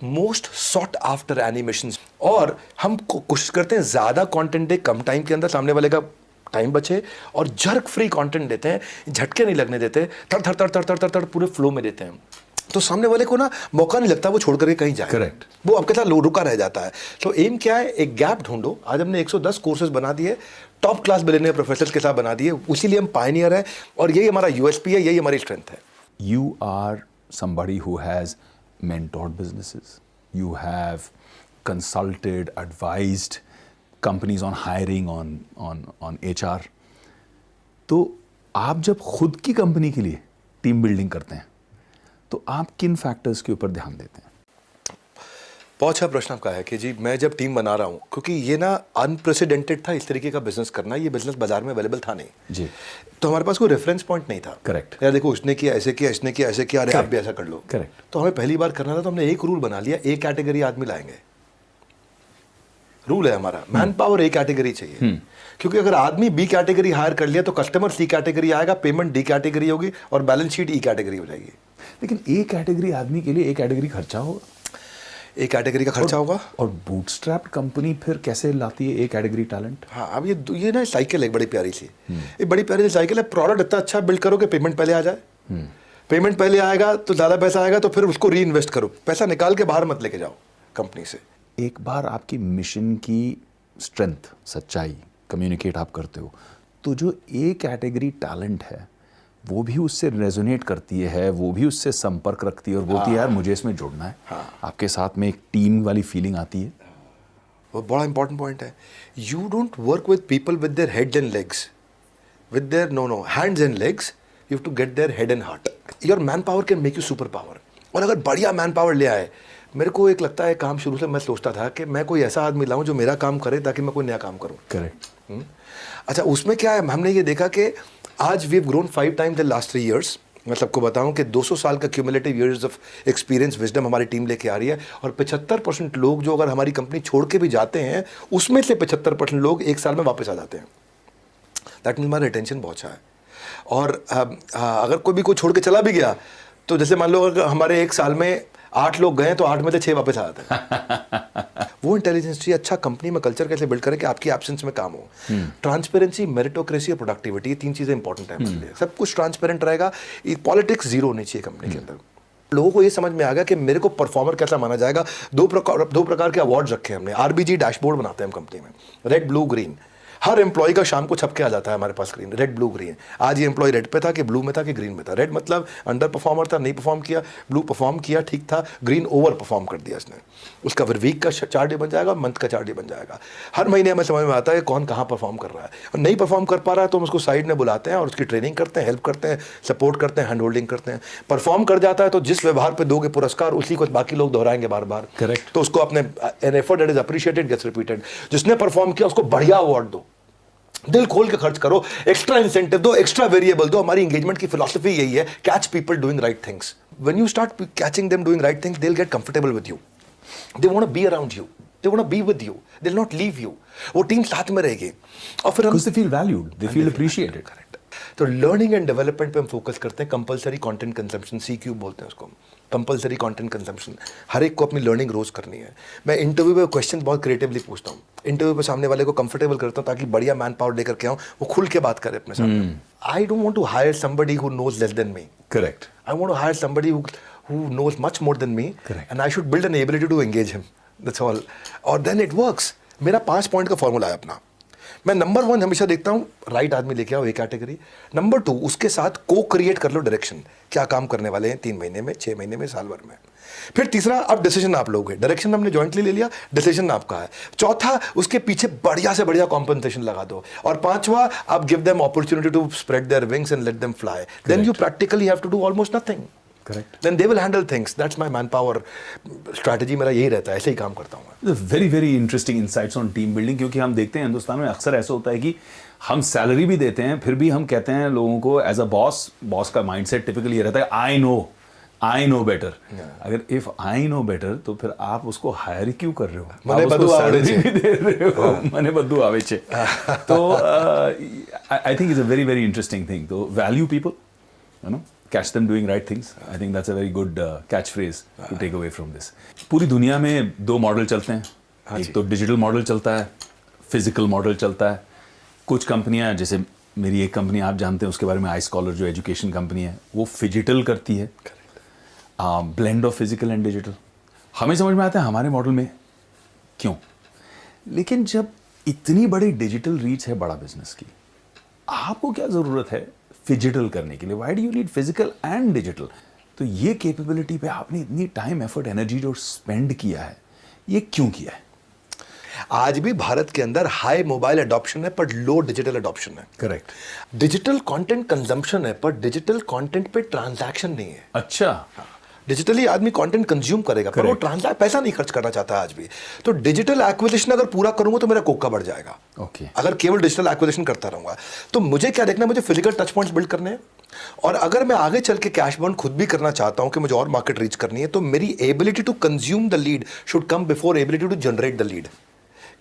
मोस्ट सॉट आफ्टर एनिमेशंस, और हम कोशिश करते हैं ज़्यादा कंटेंट दे कम टाइम के अंदर, सामने वाले का टाइम बचे, और जर्क फ्री कंटेंट देते हैं, झटके नहीं लगने देते, थर थर थर थर थर थर थर पूरे फ्लो में देते हैं। तो सामने वाले को ना मौका नहीं लगता वो छोड़ करके कहीं जाए। करेक्ट। वो आपके साथ रुका रह जाता है। तो एम क्या है? एक गैप ढूंढो। आज हमने 110 कोर्सेज बना दिए, टॉप क्लास बिलियनियर प्रोफेसर्स के साथ बना दिए, उसीलिए हम पायनियर है, और यही हमारा यूएसपी है, यही हमारी स्ट्रेंथ है। You are somebody who has mentored businesses. You have consulted, advised companies on hiring, on HR. तो आप जब खुद की कंपनी के लिए टीम बिल्डिंग करते हैं तो आप किन फैक्टर्स के ऊपर ध्यान देते हैं? बहुत अच्छा प्रश्न आपका है कि जी मैं जब टीम बना रहा हूँ, क्योंकि ये ना अनप्रेसिडेंटेड था इस तरीके का बिजनेस करना, ये बिजनेस बाजार में अवेलेबल था नहीं जी। तो हमारे पास कोई रेफरेंस पॉइंट नहीं था। Correct. यार देखो उसने किया ऐसे किया, इसने किया ऐसे किया, अरे आप भी ऐसा कर लो। Correct. तो हमें पहली बार करना था तो हमने एक रूल बना लिया, ए कैटेगरी आदमी लाएंगे। रूल है हमारा, मैन पावर ए कैटेगरी चाहिए, क्योंकि अगर आदमी बी कैटेगरी हायर कर लिया तो कस्टमर सी कैटेगरी आएगा, पेमेंट डी कैटेगरी होगी और बैलेंस शीट ई कैटेगरी हो जाएगी। लेकिन ए कैटेगरी आदमी के लिए ए कैटेगरी खर्चा होगा, ए कैटेगरी का खर्चा होगा। और बूटस्ट्रैप कंपनी फिर कैसे लाती है ए कैटेगरी टैलेंट? हाँ, अब ये ना साइकिल है एक बड़ी प्यारी सी, एक बड़ी प्यारी सी साइकिल है। प्रोडक्ट इतना अच्छा बिल्ड करो कि पेमेंट पहले आ जाए, पेमेंट पहले आएगा तो ज़्यादा पैसा आएगा, तो फिर उसको री इन्वेस्ट करो, पैसा निकाल के बाहर मत लेके जाओ कंपनी से। एक बार आपकी मिशन की स्ट्रेंथ, सच्चाई कम्युनिकेट आप करते हो, तो जो ए कैटेगरी टैलेंट है वो भी उससे रेजोनेट करती है, वो भी उससे संपर्क रखती है और बोलती है यार मुझे इसमें जुड़ना है। आपके साथ में एक टीम वाली फीलिंग आती है। वो बड़ा इंपॉर्टेंट पॉइंट है। You don't work with people with their head and legs, with their no hands and legs, you have to get their head and heart. Your man power can make you super power. और अगर बढ़िया man power ले आए, मेरे को एक लगता है काम शुरू से मैं सोचता था कि मैं कोई ऐसा आदमी लाऊं जो मेरा काम करे ताकि मैं कोई नया काम करूं। करेक्ट। अच्छा, उसमें क्या है, हमने ये देखा कि आज we have grown 5 times in last 3 years। मैं सबको बताऊं कि 200 साल का cumulative years of experience wisdom हमारी टीम लेके आ रही है, और 75% लोग जो अगर हमारी कंपनी छोड़ के भी जाते हैं, उसमें से 75% लोग 1 साल में वापस आ जाते हैं। दैट मीन हमारा रिटेंशन बहुत अच्छा है। और अगर कोई छोड़ के चला भी गया, तो जैसे मान लो अगर हमारे 1 साल में 8 लोग गए तो 8 में से 6 वापस आ जाते हैं। वो इंटेलिजेंस चाहिए। अच्छा कंपनी में कल्चर कैसे बिल्ड करें कि आपकी एब्सेंस में काम हो। ट्रांसपेरेंसी, मेरिटोक्रेसी और प्रोडक्टिविटी, ये 3 चीज़ें इंपॉर्टेंट है हमारे लिए। सब कुछ ट्रांसपेरेंट रहेगा, पॉलिटिक्स जीरो होनी चाहिए कंपनी के अंदर। लोगों को ये समझ में आ गया कि मेरे को परफॉर्मर कैसा माना जाएगा। दो प्रकार के अवार्ड्स रखे हैं हमने। आरबीजी डैशबोर्ड बनाते हैं हम कंपनी में, रेड ब्लू ग्रीन। हर एम्प्लॉय का शाम को छप के आ जाता है हमारे पास स्क्रीन, रेड ब्लू ग्रीन। आज ये एम्प्लॉय रेड पे था कि ब्लू में था कि ग्रीन में था। रेड मतलब अंडर परफॉर्मर था, नहीं परफॉर्म किया। ब्लू परफॉर्म किया, ठीक था। ग्रीन ओवर परफॉर्म कर दिया इसने। उसका फिर वीक का चार्ट बन जाएगा, मंथ का चार्ट बन जाएगा। हर महीने हमें समझ में आता है कौन कहाँ परफॉर्म कर रहा है, और नहीं परफॉर्म कर पा रहा है तो हम उसको साइड में बुलाते हैं और उसकी ट्रेनिंग करते हैं, हेल्प करते हैं, सपोर्ट करते हैं, हैंड होल्डिंग करते हैं। परफॉर्म कर जाता है तो जिस व्यवहार पर दोगे पुरस्कार, उसी को बाकी लोग दोहराएंगे बार बार। Correct. तो उसको अपने an effort that is appreciated gets repeated. जिसने परफॉर्म किया उसको बढ़िया अवार्ड दो, दिल खोल के खर्च करो, एक्स्ट्रा इंसेंटिव दो, एक्स्ट्रा वेरिएबल दो। हमारी एंगेजमेंट की फिलॉसफी यही है, catch people doing right things. When you start catching them doing right things, they will get comfortable with you, they want to be around you, they want to be with you, they will not leave you. वो team साथ में रहेगी और फिर हम Because they feel valued, they feel appreciated. Correct. तो learning and development पे हम फोकस करते हैं। कंपलसरी कंटेंट कंजम्पशन, CQ बोलते हैं उसको, कंपलसरी कंटेंट कंजम्पशन। हर एक को अपनी लर्निंग रोज करनी है। मैं इंटरव्यू पे क्वेश्चन बहुत क्रिएटिवली पूछता हूँ। इंटरव्यू पे सामने वाले को कंफर्टेबल करता हूँ ताकि बढ़िया मैन पावर लेकर के आऊँ, वो खुल के बात करे अपने सामने। I don't want to hire somebody who knows less than me. Correct. I want to hire somebody who knows much more than me. Correct. And I should build an ability to engage him. That's all. और then it works. मेरा 5 point का formula है अपना। मैं number 1 हमेशा देखता हूँ, right आदमी लेके आओ, एक कैटेगरी। नंबर 2, उसके साथ को क्रिएट कर लो डायरेक्शन, क्या काम करने वाले हैं 3 महीने में, 6 महीने में, साल भर में। फिर तीसरा, अब डिसीजन आप लोगे, डायरेक्शन हमने जॉइंटली ले लिया, डिसीजन आपका है। चौथा, उसके पीछे बढ़िया से बढ़िया कॉम्पनसेशन लगा दो। और 5वां, आप give them opportunity to spread their wings and let them fly. Then you practically have to do almost nothing. Correct. Then they will handle things. That's my manpower strategy. मेरा यही रहता है, ऐसे ही काम करता हूँ मैं। Very very interesting insights on team building, क्योंकि हम देखते हैं हिंदुस्तान में अक्सर ऐसा होता है कि हम सैलरी भी देते हैं, फिर भी हम कहते हैं लोगों को एज अ बॉस का माइंडसेट टिपिकली ये रहता है, आई नो बेटर। अगर इफ आई नो बेटर तो फिर आप उसको हायर क्यों कर रहे हो? मने बदू आवे छे। भी दे रहे हो, मने बदू आवे छे। तो I think it's a very very interesting thing. तो value people, you know, catch them doing right things. I think that's a very good catchphrase to take away from this. पूरी दुनिया में 2 मॉडल चलते हैं। एक तो डिजिटल मॉडल चलता है, फिजिकल मॉडल चलता है। कुछ कंपनियां, जैसे मेरी एक कंपनी आप जानते हैं उसके बारे में, iScholar जो एजुकेशन कंपनी है, वो फिजिटल करती है, blend of physical and digital. हमें समझ में आता है हमारे मॉडल में क्यों, लेकिन जब इतनी बड़ी डिजिटल रीच है बड़ा बिजनेस की, आपको क्या ज़रूरत है फिजिटल करने के लिए? Why do you need physical and digital? तो ये कैपेबिलिटी पे आपने इतनी टाइम, एफर्ट, एनर्जी जो स्पेंड किया है, ये क्यों किया है? आज भी भारत के अंदर हाई मोबाइल अडॉप्शन है पर लो डिजिटल अडॉप्शन है। करेक्ट। डिजिटल कंटेंट कंजम्पशन है पर डिजिटल कंटेंट पे ट्रांजैक्शन नहीं है। अच्छा। डिजिटली आदमी कंटेंट कंज्यूम करेगा पर वो ट्रांसैक्ट पैसा नहीं खर्च करना चाहता आज भी। तो डिजिटल एक्विजिशन अगर पूरा करूंगा तो मेरा कोका बढ़ जाएगा। ओके। अगर केवल डिजिटल एक्विजिशन करता रहूंगा तो मुझे क्या देखना है, मुझे फिजिकल टच पॉइंट्स बिल्ड करने हैं। और अगर मैं आगे चल के कैश बर्न खुद भी करना चाहता हूं कि मुझे और मार्केट रीच करनी है, तो मेरी ability to consume the lead should come before ability to generate the lead.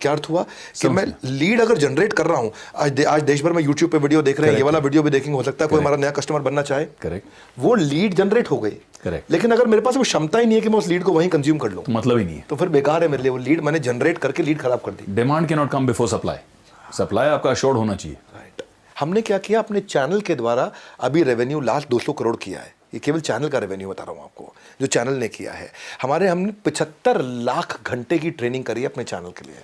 क्या अर्थ हुआ कि मैं लीड अगर जनरेट कर रहा हूं, आज देश भर में यूट्यूब पे वीडियो देख रहे हैं, ये वाला वीडियो भी देखेंगे, हो सकता है कोई हमारा नया कस्टमर बनना चाहे, करेक्ट, वो लीड जनरेट हो गई, करेक्ट। लेकिन अगर मेरे पास वो क्षमता ही नहीं है कि मैं उस लीड को वहीं कंज्यूम कर लूं, तो मतलब ही नहीं है, तो फिर बेकार है मेरे लिए। वो लीड मैंने जनरेट करके लीड खराब कर दी। Demand cannot come before supply, supply आपका अश्योर्ड होना चाहिए। राइट। हमने क्या किया, अपने चैनल के द्वारा अभी रेवेन्यू लास्ट 200 करोड़ किया है। ये केवल चैनल का रेवेन्यू बता रहा हूं आपको, जो चैनल ने किया है। हमने 75 लाख घंटे की ट्रेनिंग करी है अपने चैनल के लिए,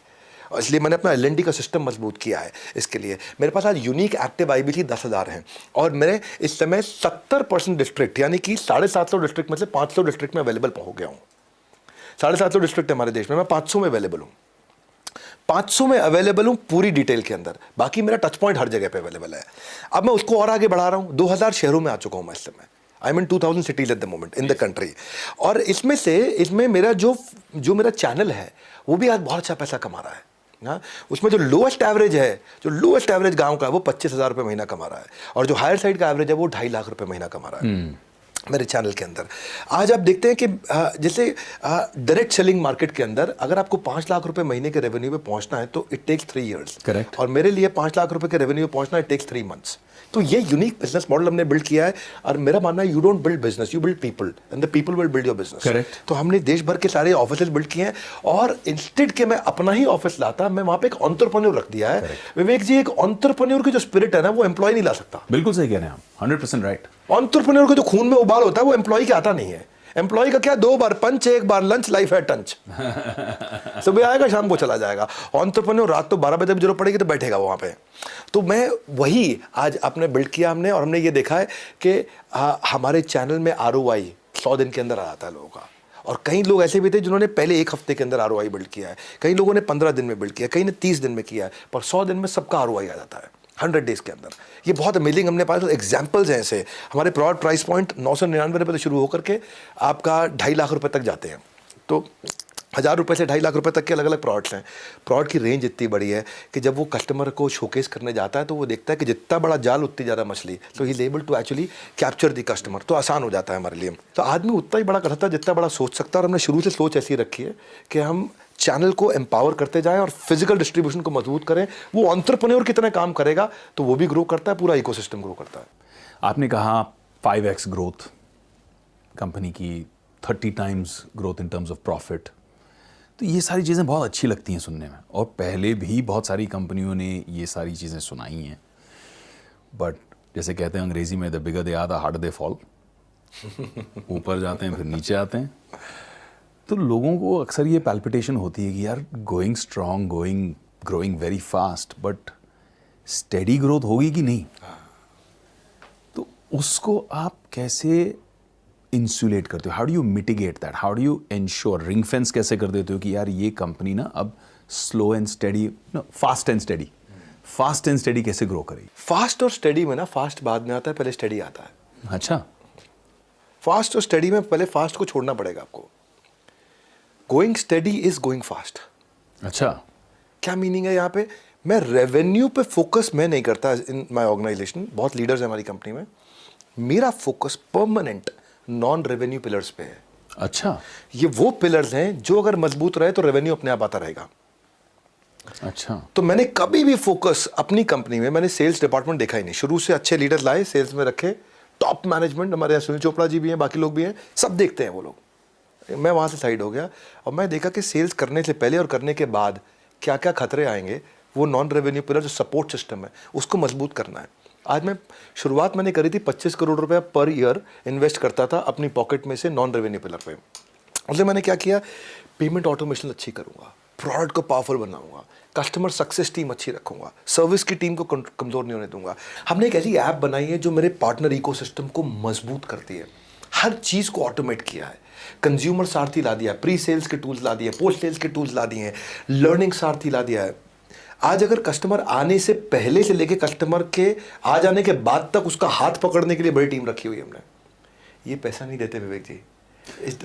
और इसलिए मैंने अपना LND का सिस्टम मजबूत किया है। इसके लिए मेरे पास आज यूनिक एक्टिव IBC 10,000 हैं, और मेरे इस समय 70% डिस्ट्रिक्ट, यानी कि 750 डिस्ट्रिक्ट में से 500 डिस्ट्रिक्ट में अवेलेबल हो गया हूँ। 750 डिस्ट्रिक्ट है हमारे देश में, मैं 500 में अवेलेबल हूँ। 500 में अवेलेबल हूँ पूरी डिटेल के अंदर, बाकी मेरा टच पॉइंट हर जगह पे अवेलेबल है। अब मैं उसको और आगे बढ़ा रहा हूँ। 2000 शहरों में आ चुका हूँ मैं इस समय। I mean 2000 cities at the moment in the country. और इसमें मेरा जो मेरा चैनल है वो भी आज बहुत अच्छा पैसा कमा रहा है। हाँ, उसमें जो लोएस्ट एवरेज गांव का है वो 25,000 रुपये महीना कमा रहा है, और जो हायर साइड का एवरेज है वो 2.5 लाख रुपए महीना कमा रहा है मेरे चैनल के अंदर। आज आप देखते हैं कि जैसे डायरेक्ट सेलिंग मार्केट के अंदर अगर आपको 5 लाख रुपए महीने के रेवेन्यू पे पहुंचना है तो इट टेक्स 3 इयर्स। करेक्ट। और मेरे लिए 5 लाख रुपए के रेवेन्यू पे पहुंचना इट टेक्स 3 मंथ्स। तो ये यूनिक बिजनेस मॉडल हमने बिल्ड किया है, और मेरा मानना है you don't build business, you build people, and the people will build your business. Correct. तो हमने देश भर के सारे ऑफिसेज बिल्ड किए हैं, और इंस्टेड के मैं अपना ही ऑफिस लाता, मैं वहां पे एक एंटरप्रेन्योर रख दिया है। विवेक जी, एक एंटरप्रेन्योर की जो स्पिरिट है ना, वो एम्प्लॉय नहीं ला सकता। बिल्कुल सही कह रहे हैं आप, 100% राइट। एंटरप्रेन्योर के जो खून में उबाल होता है वो एम्प्लॉय के आता नहीं है। एम्प्लॉय का क्या, 2 बार पंच, 1 बार लंच, लाइफ है टंच। सुबह आएगा शाम को चला जाएगा। एंटरप्रेन्योर रात तो 12 बजे जरूरत पड़ेगी तो बैठेगा वहां पे। तो मैं वही आज आपने बिल्ड किया हमने, और हमने ये देखा है कि हमारे चैनल में ROI 100 दिन के अंदर आ जाता है लोगों का। और कई लोग ऐसे भी थे जिन्होंने पहले 1 हफ्ते के अंदर ROI बिल्ड किया है, कई लोगों ने 15 दिन में बिल्ड किया, कई ने 30 दिन में किया है, पर 100 दिन में सबका ROI आ जाता है 100 डेज के अंदर। ये बहुत अमेजिंग, हमने पास एग्जाम्पल्स हैं ऐसे। हमारे प्रोडक्ट प्राइस पॉइंट 999 रुपये से शुरू होकर के आपका 2.5 लाख रुपए तक जाते हैं। तो 1000 रुपये से 2.5 लाख रुपए तक के अलग अलग प्रोडक्ट्स हैं। प्रोडक्ट की रेंज इतनी बड़ी है कि जब वो कस्टमर को शोकेस करने जाता है तो वो देखता है कि जितना बड़ा जाल उतनी ज़्यादा मछली, तो he is able to actually capture the customer. तो आसान हो जाता है हमारे लिए। तो आदमी उतना ही बड़ा कर सकता है जितना बड़ा सोच सकता है, और हमने शुरू से सोच ऐसी रखी है कि हम चैनल को एम्पावर करते जाएं और फिजिकल डिस्ट्रीब्यूशन को मजबूत करें। वो एंटरप्रेन्योर कितना काम करेगा तो वो भी ग्रो करता है, पूरा इकोसिस्टम ग्रो करता है। आपने कहा 5x ग्रोथ कंपनी की, 30 times growth in terms of profit. तो ये सारी चीज़ें बहुत अच्छी लगती हैं सुनने में, और पहले भी बहुत सारी कंपनियों ने ये सारी चीज़ें सुनाई हैं। बट जैसे कहते हैं अंग्रेजी में, the bigger they are the harder they fall. ऊपर जाते हैं फिर नीचे आते हैं। तो लोगों को अक्सर ये पैल्पिटेशन होती है कि यार going strong, growing very fast, but steady growth होगी कि नहीं। तो उसको आप कैसे इंसुलेट करते हो? How do you mitigate that? How do you ensure, ring fence कैसे कर देते हो कि यार ये कंपनी ना अब slow and steady, fast and steady कैसे ग्रो करेगी? फास्ट और स्टडी में ना, फास्ट बाद में आता है, पहले स्टडी आता है। अच्छा। फास्ट और स्टडी में पहले फास्ट को छोड़ना पड़ेगा आपको। Going study is going fast. अच्छा। क्या मीनिंग है यहाँ पे? मैं रेवेन्यू पे फोकस मैं नहीं करता इन माय ऑर्गेनाइजेशन। बहुत लीडर्स हैं हमारी कंपनी में। मेरा focus permanent non revenue pillars पे है। अच्छा। ये वो पिलर्स हैं जो अगर मजबूत रहे तो रेवेन्यू अपने आप आता रहेगा। अच्छा। तो मैंने कभी भी फोकस अपनी कंपनी में, मैंने सेल्स डिपार्टमेंट देखा ही नहीं। शुरू से अच्छे लीडर लाए, सेल्स में रखे, टॉप मैनेजमेंट, हमारे यहाँ सुनील चोपड़ा जी भी हैं, बाकी लोग भी हैं, सब देखते हैं वो लोग। मैं वहाँ से साइड हो गया और मैं देखा कि सेल्स करने से पहले और करने के बाद क्या क्या खतरे आएंगे। वो नॉन रेवेन्यू पिलर जो सपोर्ट सिस्टम है उसको मजबूत करना है। आज शुरुआत मैंने करी थी 25 करोड़ रुपया पर ईयर इन्वेस्ट करता था अपनी पॉकेट में से नॉन रेवेन्यू पिलर पे। उससे मैंने क्या किया, पेमेंट ऑटोमेशन अच्छी करूँगा, प्रोडक्ट को पावरफुल बनाऊंगा, कस्टमर सक्सेस टीम अच्छी रखूंगा, सर्विस की टीम को कमज़ोर नहीं होने दूंगा। हमने एक ऐसी ऐप बनाई है जो मेरे पार्टनर इकोसिस्टम को मजबूत करती है। हर चीज़ को ऑटोमेट किया है। कंज्यूमर सारथी ला दिया, प्री सेल्स के टूल्स ला दिए, पोस्ट सेल्स के टूल्स ला दिए हैं, लर्निंग सारथी ला दिया है। आज अगर कस्टमर आने से पहले से लेके कस्टमर के आ जाने के बाद तक उसका हाथ पकड़ने के लिए बड़ी टीम रखी हुई है हमने। ये पैसा नहीं देते विवेक जी,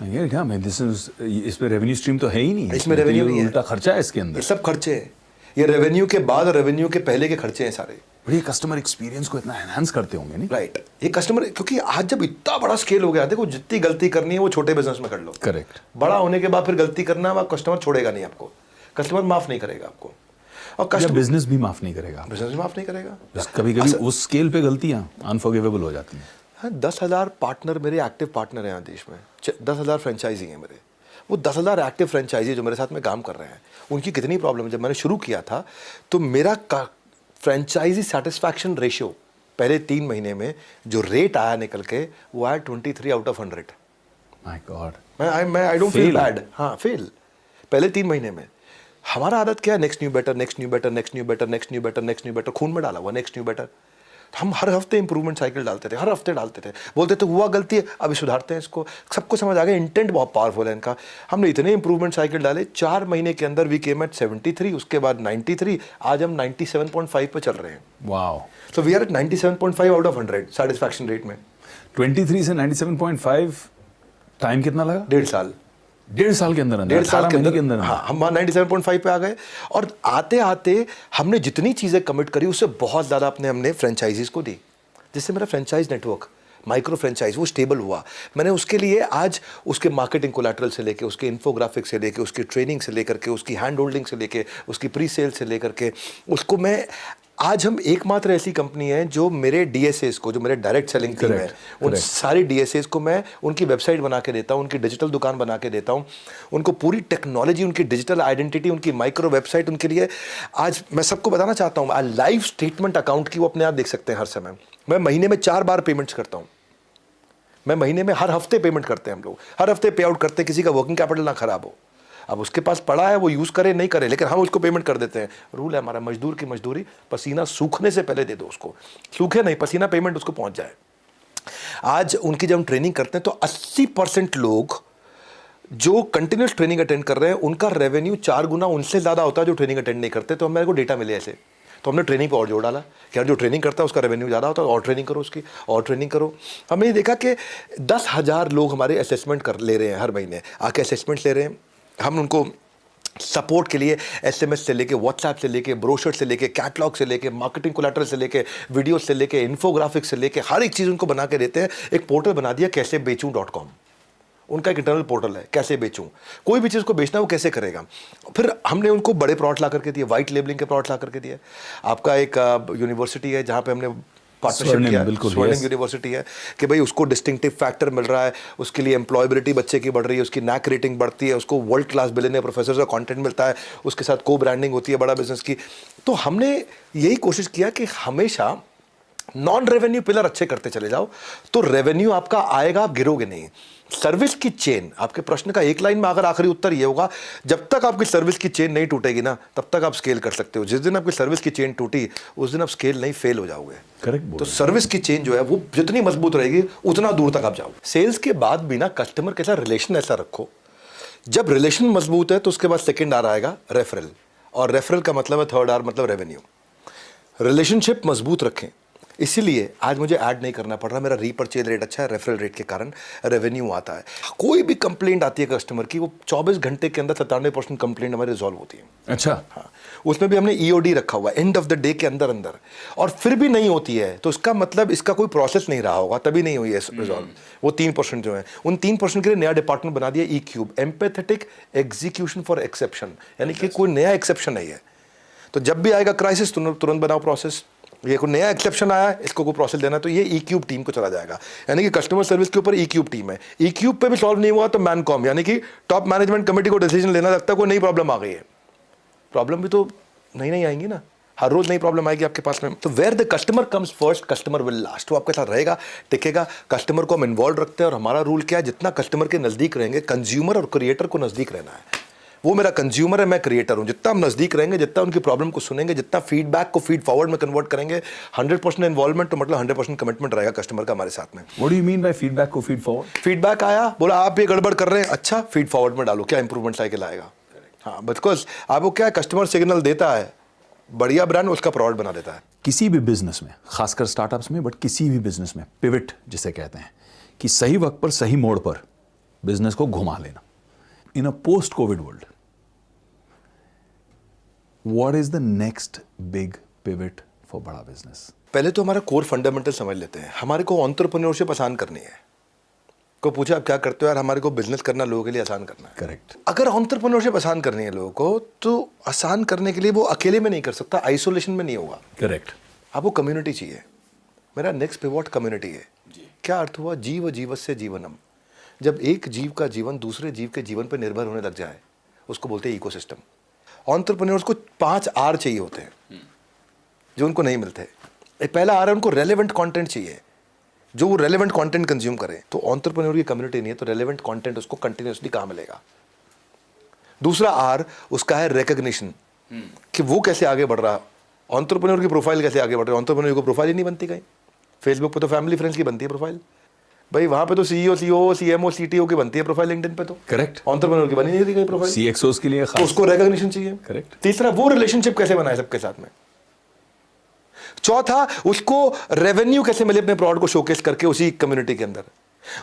ये क्या मैं दिस इज इस पे रेवेन्यू स्ट्रीम तो है ही नहीं, इसमें तो revenue ये नहीं है। उल्टा खर्चा है इसके ये अंदर। सब खर्चे हैं, ये रेवेन्यू के बाद और रेवेन्यू के पहले के खर्चे हैं सारे। और ये कस्टमर एक्सपीरियंस को इतना एनहांस करते होंगे नहीं? राइट, ये कस्टमर, क्योंकि आज जब इतना बड़ा स्केल हो गया, देखो जितनी गलती करनी है वो छोटे बिजनेस में कर लो। करेक्ट। बड़ा होने के बाद फिर गलती करना, वह कस्टमर छोड़ेगा नहीं आपको, कस्टमर माफ नहीं करेगा आपको, और या कस्टमर बिजनेस भी माफ नहीं करेगा। बिजनेस माफ नहीं करेगा। कभी कभी उस स्केल पे गलतियां अनफॉरगिवेबल हो जाती हैं। हाँ, 10,000 पार्टनर मेरे एक्टिव पार्टनर हैं यहाँ देश में, 10,000 फ्रेंचाइजी हैं मेरे। वो 10,000 एक्टिव फ्रेंचाइजी जो मेरे साथ में काम कर रहे हैं, उनकी कितनी प्रॉब्लम है। जब मैंने शुरू किया था तो मेरा फ्रेंचाइजी सेटिस्फैक्शन रेशियो पहले 3 महीने में जो रेट आया निकल के, वो आया 23 out of 100। My God. I don't feel Fail. Bad. हाँ, फेल पहले 3 महीने में। हमारा आदत क्या है, next new better, next new better, next new better, next new better, next new better, खून में डाला हुआ नेक्स्ट न्यू बेटर। हम हर हफ्ते इंप्रूवमेंट साइकिल डालते थे, हर हफ्ते डालते थे, बोलते थे हुआ गलती है अभी सुधारते हैं इसको। सबको समझ आ गया इंटेंट बहुत पावरफुल है इनका। हमने इतने इंप्रूवमेंट साइकिल डाले, 4 महीने के अंदर वी केम एट 73, उसके बाद 93, आज हम 97.5 पे चल रहे हैं। Wow. So we are at 97.5 out of 100 satisfaction rate में। 23 से 97.5 टाइम कितना लगा? 1.5 साल। 1.5 साल के अंदर 1.5 साल के महीने के अंदर। हाँ, हम 97.5 पे आ गए। और आते आते हमने जितनी चीज़ें कमिट करी उससे बहुत ज़्यादा हमने फ्रेंचाइजीज को दी, जिससे मेरा फ्रेंचाइज नेटवर्क, माइक्रो फ्रेंचाइज, वो स्टेबल हुआ। मैंने उसके लिए आज उसके मार्केटिंग कोलैटरल से लेके, उसके इन्फोग्राफिक से लेके, उसकी ट्रेनिंग से लेकर के, उसकी हैंड होल्डिंग से लेके, उसकी प्री सेल से लेकर के, उसको मैं आज हम एकमात्र ऐसी कंपनी है जो मेरे DSAs को, जो मेरे डायरेक्ट सेलिंग टीम है, उन सारी DSAs को मैं उनकी वेबसाइट बना के देता हूँ, उनकी डिजिटल दुकान बना के देता हूँ, उनको पूरी टेक्नोलॉजी, उनकी डिजिटल आइडेंटिटी, उनकी माइक्रो वेबसाइट उनके लिए। आज मैं सबको बताना चाहता हूँ, लाइव स्टेटमेंट अकाउंट की वो अपने आप देख सकते हैं हर समय। मैं महीने में 4 बार पेमेंट्स करता हूँ। मैं महीने में हर हफ्ते पेमेंट करते हैं हम लोग, हर हफ्ते पे आउट करते हैं, किसी का वर्किंग कैपिटल ना खराब हो। अब उसके पास पड़ा है, वो यूज़ करे नहीं करे, लेकिन हम उसको पेमेंट कर देते हैं। रूल है हमारा, मजदूर की मजदूरी पसीना सूखने से पहले दे दो उसको, सूखे नहीं, पसीना पेमेंट उसको पहुंच जाए। आज उनकी जब हम ट्रेनिंग करते हैं तो 80% लोग जो कंटिन्यूस ट्रेनिंग अटेंड कर रहे हैं, उनका रेवेन्यू 4 गुना उनसे ज़्यादा होता है जो ट्रेनिंग अटेंड नहीं करते। तो मेरे को डेटा मिले ऐसे, तो हमने ट्रेनिंग पर और जोड़ डाला कि यार जो ट्रेनिंग करता है उसका रेवेन्यू ज़्यादा होता है, और ट्रेनिंग करो उसकी, और ट्रेनिंग करो। हमने ये देखा कि 10,000 लोग हमारे असेसमेंट कर ले रहे हैं, हर महीने आके असेसमेंट ले रहे हैं। हम उनको सपोर्ट के लिए SMS से लेके, व्हाट्सएप से लेके, ब्रोशर से लेके, कैटलॉग से लेके, मार्केटिंग कोलैटरल से लेके, वीडियो से लेके, इन्फोग्राफिक से लेके, हर एक चीज़ उनको बना के देते हैं। एक पोर्टल बना दिया कैसे बेचूं.com, उनका एक इंटरनल पोर्टल है, कैसे बेचूं। कोई भी चीज़ को बेचना है वो कैसे करेगा। फिर हमने उनको बड़े प्रोडक्ट ला करके दिए, वाइट लेबलिंग के प्रोडक्ट ला करके दिए। आपका एक यूनिवर्सिटी है जहाँ पे हमने पार्टनरशिप किया, स्वर्णिम यूनिवर्सिटी है, कि भाई उसको डिस्टिंक्टिव फैक्टर मिल रहा है, उसके लिए एम्प्लॉयबिलिटी बच्चे की बढ़ रही है, उसकी नैक रेटिंग बढ़ती है, उसको वर्ल्ड क्लास बिलियनियर प्रोफेसर का कंटेंट मिलता है, उसके साथ को ब्रांडिंग होती है बड़ा बिजनेस की। तो हमने यही कोशिश किया कि हमेशा नॉन रेवेन्यू पिलर अच्छे करते चले जाओ, तो रेवेन्यू आपका आएगा, आप गिरोगे नहीं। सर्विस की चेन, आपके प्रश्न का एक लाइन में अगर आखिरी उत्तर ये होगा, जब तक आपकी सर्विस की चेन नहीं टूटेगी ना, तब तक आप स्केल कर सकते हो। जिस दिन आपकी सर्विस की चेन टूटी, उस दिन आप स्केल नहीं, फेल हो जाओगे। करेक्ट। तो सर्विस की चेन जो है वो जितनी मजबूत रहेगी उतना दूर तक आप जाओ। सेल्स के बाद भी ना कस्टमर के साथ रिलेशन ऐसा रखो, जब रिलेशन मजबूत है तो उसके बाद सेकेंड आर आएगा रेफरल, और रेफरल का मतलब है थर्ड आर मतलब रेवेन्यू। रिलेशनशिप मजबूत रखें, इसीलिए आज मुझे ऐड नहीं करना पड़ रहा, मेरा रीपर्चेज रेट अच्छा है, रेफरल रेट के कारण रेवेन्यू आता है। कोई भी कंप्लेंट आती है कस्टमर की, वो 24 घंटे के अंदर 97% कंप्लेंट हमारी रिजॉल्व होती है। अच्छा। हाँ, उसमें भी हमने EOD रखा हुआ है, एंड ऑफ द डे के अंदर अंदर। और फिर भी नहीं होती है तो इसका मतलब इसका कोई प्रोसेस नहीं रहा होगा, तभी नहीं हुई है रिजॉल्व। वो 3% जो है, उन 3% के लिए नया डिपार्टमेंट बना दिया, E-Cube, empathetic execution for exception, यानी कि कोई नया एक्सेप्शन नहीं है। तो जब भी आएगा क्राइसिस, तुरंत बनाओ प्रोसेस। ये कोई नया एक्सेप्शन आया, इसको कोई प्रोसेस देना, तो ये E-Cube टीम को चला जाएगा। यानी कि कस्टमर सर्विस के ऊपर E-Cube टीम है। E-Cube पे भी सॉल्व नहीं हुआ तो मैनकॉम, यानी कि टॉप मैनेजमेंट कमेटी को डिसीजन लेना लगता है कोई नई प्रॉब्लम आ गई है। प्रॉब्लम भी तो नई आएंगी ना, हर रोज नई प्रॉब्लम आएगी आपके पास में। तो where the customer comes first, customer will last. वो आपके साथ रहेगा, टिकेगा। कस्टमर को हम इन्वॉल्व रखते हैं, और हमारा रूल क्या है, जितना कस्टमर के नजदीक रहेंगे, कंज्यूमर और क्रिएटर को नजदीक रहना है। वो मेरा कंज्यूमर है, मैं क्रिएटर हूं। जितना हम नजदीक रहेंगे, जितना उनकी प्रॉब्लम को सुनेंगे, जितना फीडबैक को फीड फॉरवर्ड में कन्वर्ट करेंगे, 100% इन्वॉल्वमेंट, तो मतलब 100% कमिटमेट रहेगा कस्टमर का हमारे साथ में। What do you mean by feedback को फीड फॉरवर्ड? फीडबैक आया, बोला आप ये गड़बड़ कर रहे हैं, अच्छा फीड फॉरवर्ड में डालो, क्या इंप्रूवमेंट साइकिल आएगा। हाँ, बिकॉज आपको क्या कस्टमर सिग्नल देता है, बढ़िया ब्रांड उसका प्रोडक्ट बना देता है। किसी भी बिजनेस में, खासकर स्टार्टअप्स में, बट किसी भी बिजनेस में पिविट जिसे कहते हैं, कि सही वक्त पर सही मोड़ पर बिजनेस को घुमा लेना। In a post covid world, what is the next big pivot for Bada business? पहले तो हमारा कोर फंडामेंटल समझ लेते हैं। हमारे को एंटरप्रेन्योरशिप आसान करनी है। को पूछा आप क्या करते हो यार, हमारे को बिजनेस करना लोगों के लिए आसान करना है। करेक्ट। अगर एंटरप्रेन्योरशिप आसान करनी है लोगों को, तो आसान करने के लिए वो अकेले में नहीं कर सकता, आइसोलेशन में नहीं होगा। करेक्ट। आपको कम्युनिटी चाहिए। मेरा नेक्स्ट पिवट कम्युनिटी है। क्या अर्थ हुआ? जीव जीवस्य जीवनम। जब एक जीव का जीवन दूसरे जीव के जीवन पर निर्भर होने लग जाए, उसको बोलते हैं इकोसिस्टम। एंटरप्रेन्योर्स को 5 आर चाहिए होते हैं जो उनको नहीं मिलते। पहला आर है उनको रेलेवेंट कंटेंट चाहिए, जो वो रेलेवेंट कंटेंट कंज्यूम करे। तो एंटरप्रेन्योर की कम्युनिटी नहीं है तो रेलेवेंट कंटेंट उसको कंटिन्यूअसली कहाँ मिलेगा? दूसरा आर उसका है रिकग्निशन, कि वो कैसे आगे बढ़ रहा, एंटरप्रेन्योर की प्रोफाइल कैसे आगे बढ़ रही है। एंटरप्रेन्योर की प्रोफाइल ही नहीं बनती कहीं। फेसबुक पे तो फैमिली फ्रेंड्स की बनती है प्रोफाइल भाई, वहां पे तो सीईओ, सीओ, सीएमओ, सीटीओ की बनती है प्रोफाइल। लिंक्डइन पे तो करेक्ट। एंटरप्रेन्योर की बनी नहीं थी कहीं प्रोफाइल। सीएक्सओस के लिए तो उसको रिकॉग्निशन चाहिए। करेक्ट। तीसरा वो रिलेशनशिप कैसे बनाए सबके साथ में। चौथा उसको रेवेन्यू कैसे मिले अपने प्रोडक्ट को शोकेस करके उसी कम्युनिटी के अंदर।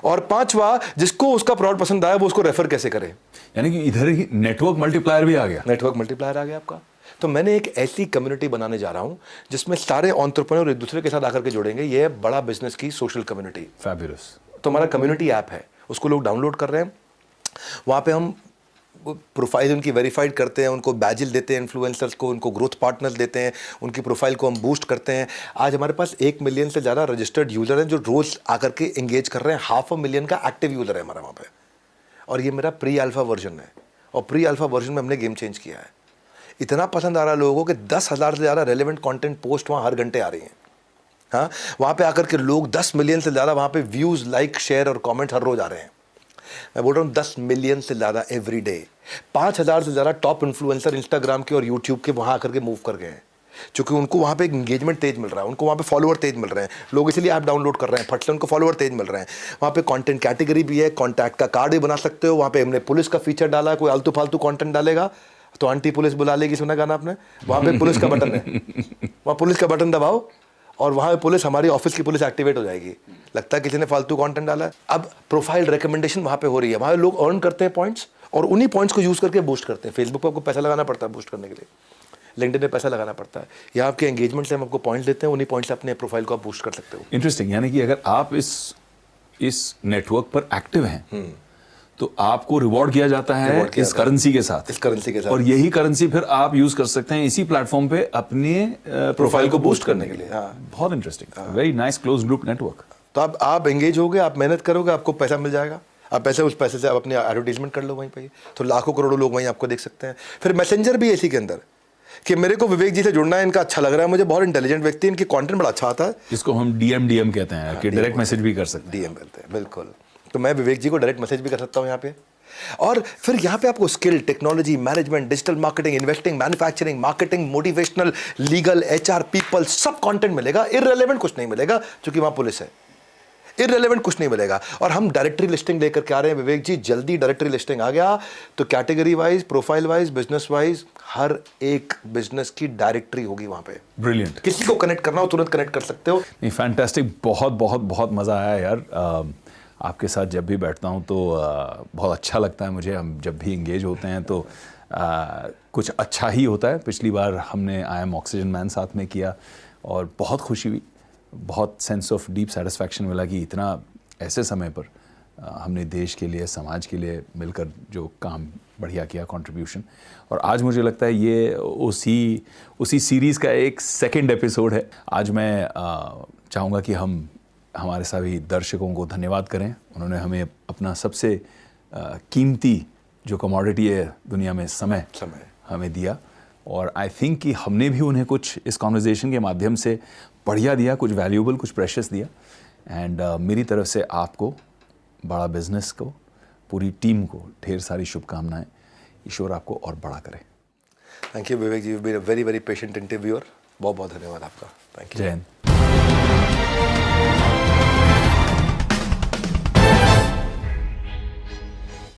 और पांचवा जिसको उसका प्रोडक्ट पसंद आया वो उसको रेफर कैसे करे। यानी कि इधर ही नेटवर्क मल्टीप्लायर भी आ गया। नेटवर्क मल्टीप्लायर आ गया आपका। तो मैंने एक ऐसी कम्युनिटी बनाने जा रहा हूं जिसमें सारे एंटरप्रेन्योर एक दूसरे के साथ आकर के जुड़ेंगे। ये है बड़ा बिजनेस की सोशल कम्युनिटी। फैबुलस। तो हमारा कम्युनिटी ऐप है, उसको लोग डाउनलोड कर रहे हैं। वहाँ पे हम प्रोफाइल उनकी वेरीफाइड करते हैं, उनको बैजिल देते हैं इन्फ्लुएंसर्स को, उनको ग्रोथ पार्टनर्स देते हैं, उनकी प्रोफाइल को हम बूस्ट करते हैं। आज हमारे पास 1 मिलियन से ज़्यादा रजिस्टर्ड यूज़र हैं जो रोज़ आकर के एंगेज कर रहे हैं। 500,000 का एक्टिव यूज़र है हमारा वहाँ पे। और ये मेरा प्री अल्फा वर्जन है, और प्री अल्फा वर्जन में हमने गेम चेंज किया है। इतना पसंद आ रहा है लोगों को कि 10,000 से ज़्यादा रेलेवेंट कंटेंट पोस्ट वहाँ हर घंटे आ रही हैं। हाँ, वहाँ पे आकर के लोग 10 मिलियन से ज़्यादा वहाँ पे व्यूज़, लाइक, शेयर और कमेंट हर रोज़ आ रहे हैं। मैं बोल रहा हूँ 10 मिलियन से ज़्यादा एवरी डे। 5,000 से ज़्यादा टॉप इन्फ्लुएंसर इंस्टाग्राम के और यूट्यूब के वहाँ आकर के मूव कर गए हैं, क्योंकि उनको वहाँ पे एक इंगेजमेंट तेज मिल रहा है, उनको वहाँ पे फॉलोअर तेज मिल रहे हैं। लोग इसीलिए ऐप डाउनलोड कर रहे हैं, फट से उनको फॉलोअर तेज मिल रहे हैं। वहाँ पे कंटेंट कैटेगरी भी है, कॉन्टैक्ट का कार्ड भी बना सकते हो। वहाँ पे हमने पुलिस का फीचर डाला है, कोई आलतू फालतू कंटेंट डालेगा तो आंटी पुलिस बुला लेगी, सुना गाना आपने? वहाँ पे पुलिस का बटन है, वहाँ पुलिस का बटन दबाओ और वहाँ पे पुलिस, हमारी ऑफिस की पुलिस एक्टिवेट हो जाएगी। लगता है किसी ने फालतू कंटेंट डाला है। अब प्रोफाइल रिकमेंडेशन वहाँ पे हो रही है, वहाँ लोग अर्न करते हैं पॉइंट्स और उन्हीं पॉइंट्स को यूज़ करके बूस्ट करते हैं। फेसबुक पर आपको पैसा लगाना पड़ता है बूस्ट करने के लिए, लिंक्डइन में पैसा लगाना पड़ता है। यहाँ आपके एंगेजमेंट से हम आपको पॉइंट्स देते हैं, उन्हीं पॉइंट्स से अपने प्रोफाइल को आप बूस्ट कर सकते हो। इंटरेस्टिंग। यानी कि अगर आप इस नेटवर्क पर एक्टिव हैं तो आपको रिवॉर्ड किया जाता है इस करेंसी के साथ। इस करेंसी के साथ। और यही करेंसी फिर आप यूज कर सकते हैं इसी प्लेटफॉर्म पे अपने प्रोफाइल को बूस्ट करने के लिए। हाँ। बहुत interesting, very nice close group network. तो आप एंगेज होगे, आप मेहनत करोगे, आपको पैसा मिल जाएगा। आप पैसे, उस पैसे से आप अपने एडवर्टीजमेंट कर लो वहीं पे, तो लाखों करोड़ों लोग वहीं आपको देख सकते हैं। फिर मैसेंजर भी इसी के अंदर, कि मेरे को विवेक जी से जुड़ना है, इनका अच्छा लग रहा है मुझे, बहुत इंटेलिजेंट व्यक्ति है, इनकी कंटेंट बड़ा अच्छा आता है। इसको हम डीएम कहते हैं कि डायरेक्ट मैसेज भी कर सकते हैं। डीएम करते हैं, बिल्कुल। तो मैं विवेक जी को डायरेक्ट मैसेज भी कर सकता हूँ यहाँ पे। और फिर यहाँ पे आपको skill, technology, management, digital marketing, investing, manufacturing, marketing, motivational, legal, HR, people, सब कंटेंट मिलेगा। इररिलेवेंट कुछ नहीं मिलेगा क्योंकि वहाँ पुलिस है। इररिलेवेंट कुछ नहीं मिलेगा। और हम डायरेक्टरी लिस्टिंग लेकर के आ रहे हैं विवेक जी, जल्दी डायरेक्टरी लिस्टिंग आ गया तो category wise, profile wise, business wise हर एक बिजनेस की डायरेक्टरी होगी वहाँ पे। ब्रिलियंट। किसी को कनेक्ट करना हो तुरंत कनेक्ट कर सकते हो। नहीं, फैंटास्टिक। बहुत बहुत बहुत मज़ा आया यार। आपके साथ जब भी बैठता हूँ तो बहुत अच्छा लगता है मुझे। हम जब भी इंगेज होते हैं तो कुछ अच्छा ही होता है। पिछली बार हमने आई एम ऑक्सीजन मैन साथ में किया और बहुत खुशी हुई, बहुत सेंस ऑफ डीप सेटिस्फैक्शन मिला कि इतना ऐसे समय पर हमने देश के लिए, समाज के लिए मिलकर जो काम बढ़िया किया, कंट्रीब्यूशन। और आज मुझे लगता है ये उसी सीरीज़ का एक सेकंड एपिसोड है। आज मैं चाहूँगा कि हम हमारे सभी दर्शकों को धन्यवाद करें। उन्होंने हमें अपना सबसे कीमती जो कमोडिटी है दुनिया में, समय हमें दिया। और आई थिंक कि हमने भी उन्हें कुछ इस कॉन्वर्जेशन के माध्यम से बढ़िया दिया, कुछ वैल्यूएबल, कुछ प्रेशियस दिया। एंड मेरी तरफ से आपको, बड़ा बिजनेस को, पूरी टीम को ढेर सारी शुभकामनाएं। ईश्वर आपको और बड़ा करे। Thank you Vivek ji, you been a very very patient interviewer. बहुत बहुत धन्यवाद आपका। Thank you. जय हिंद।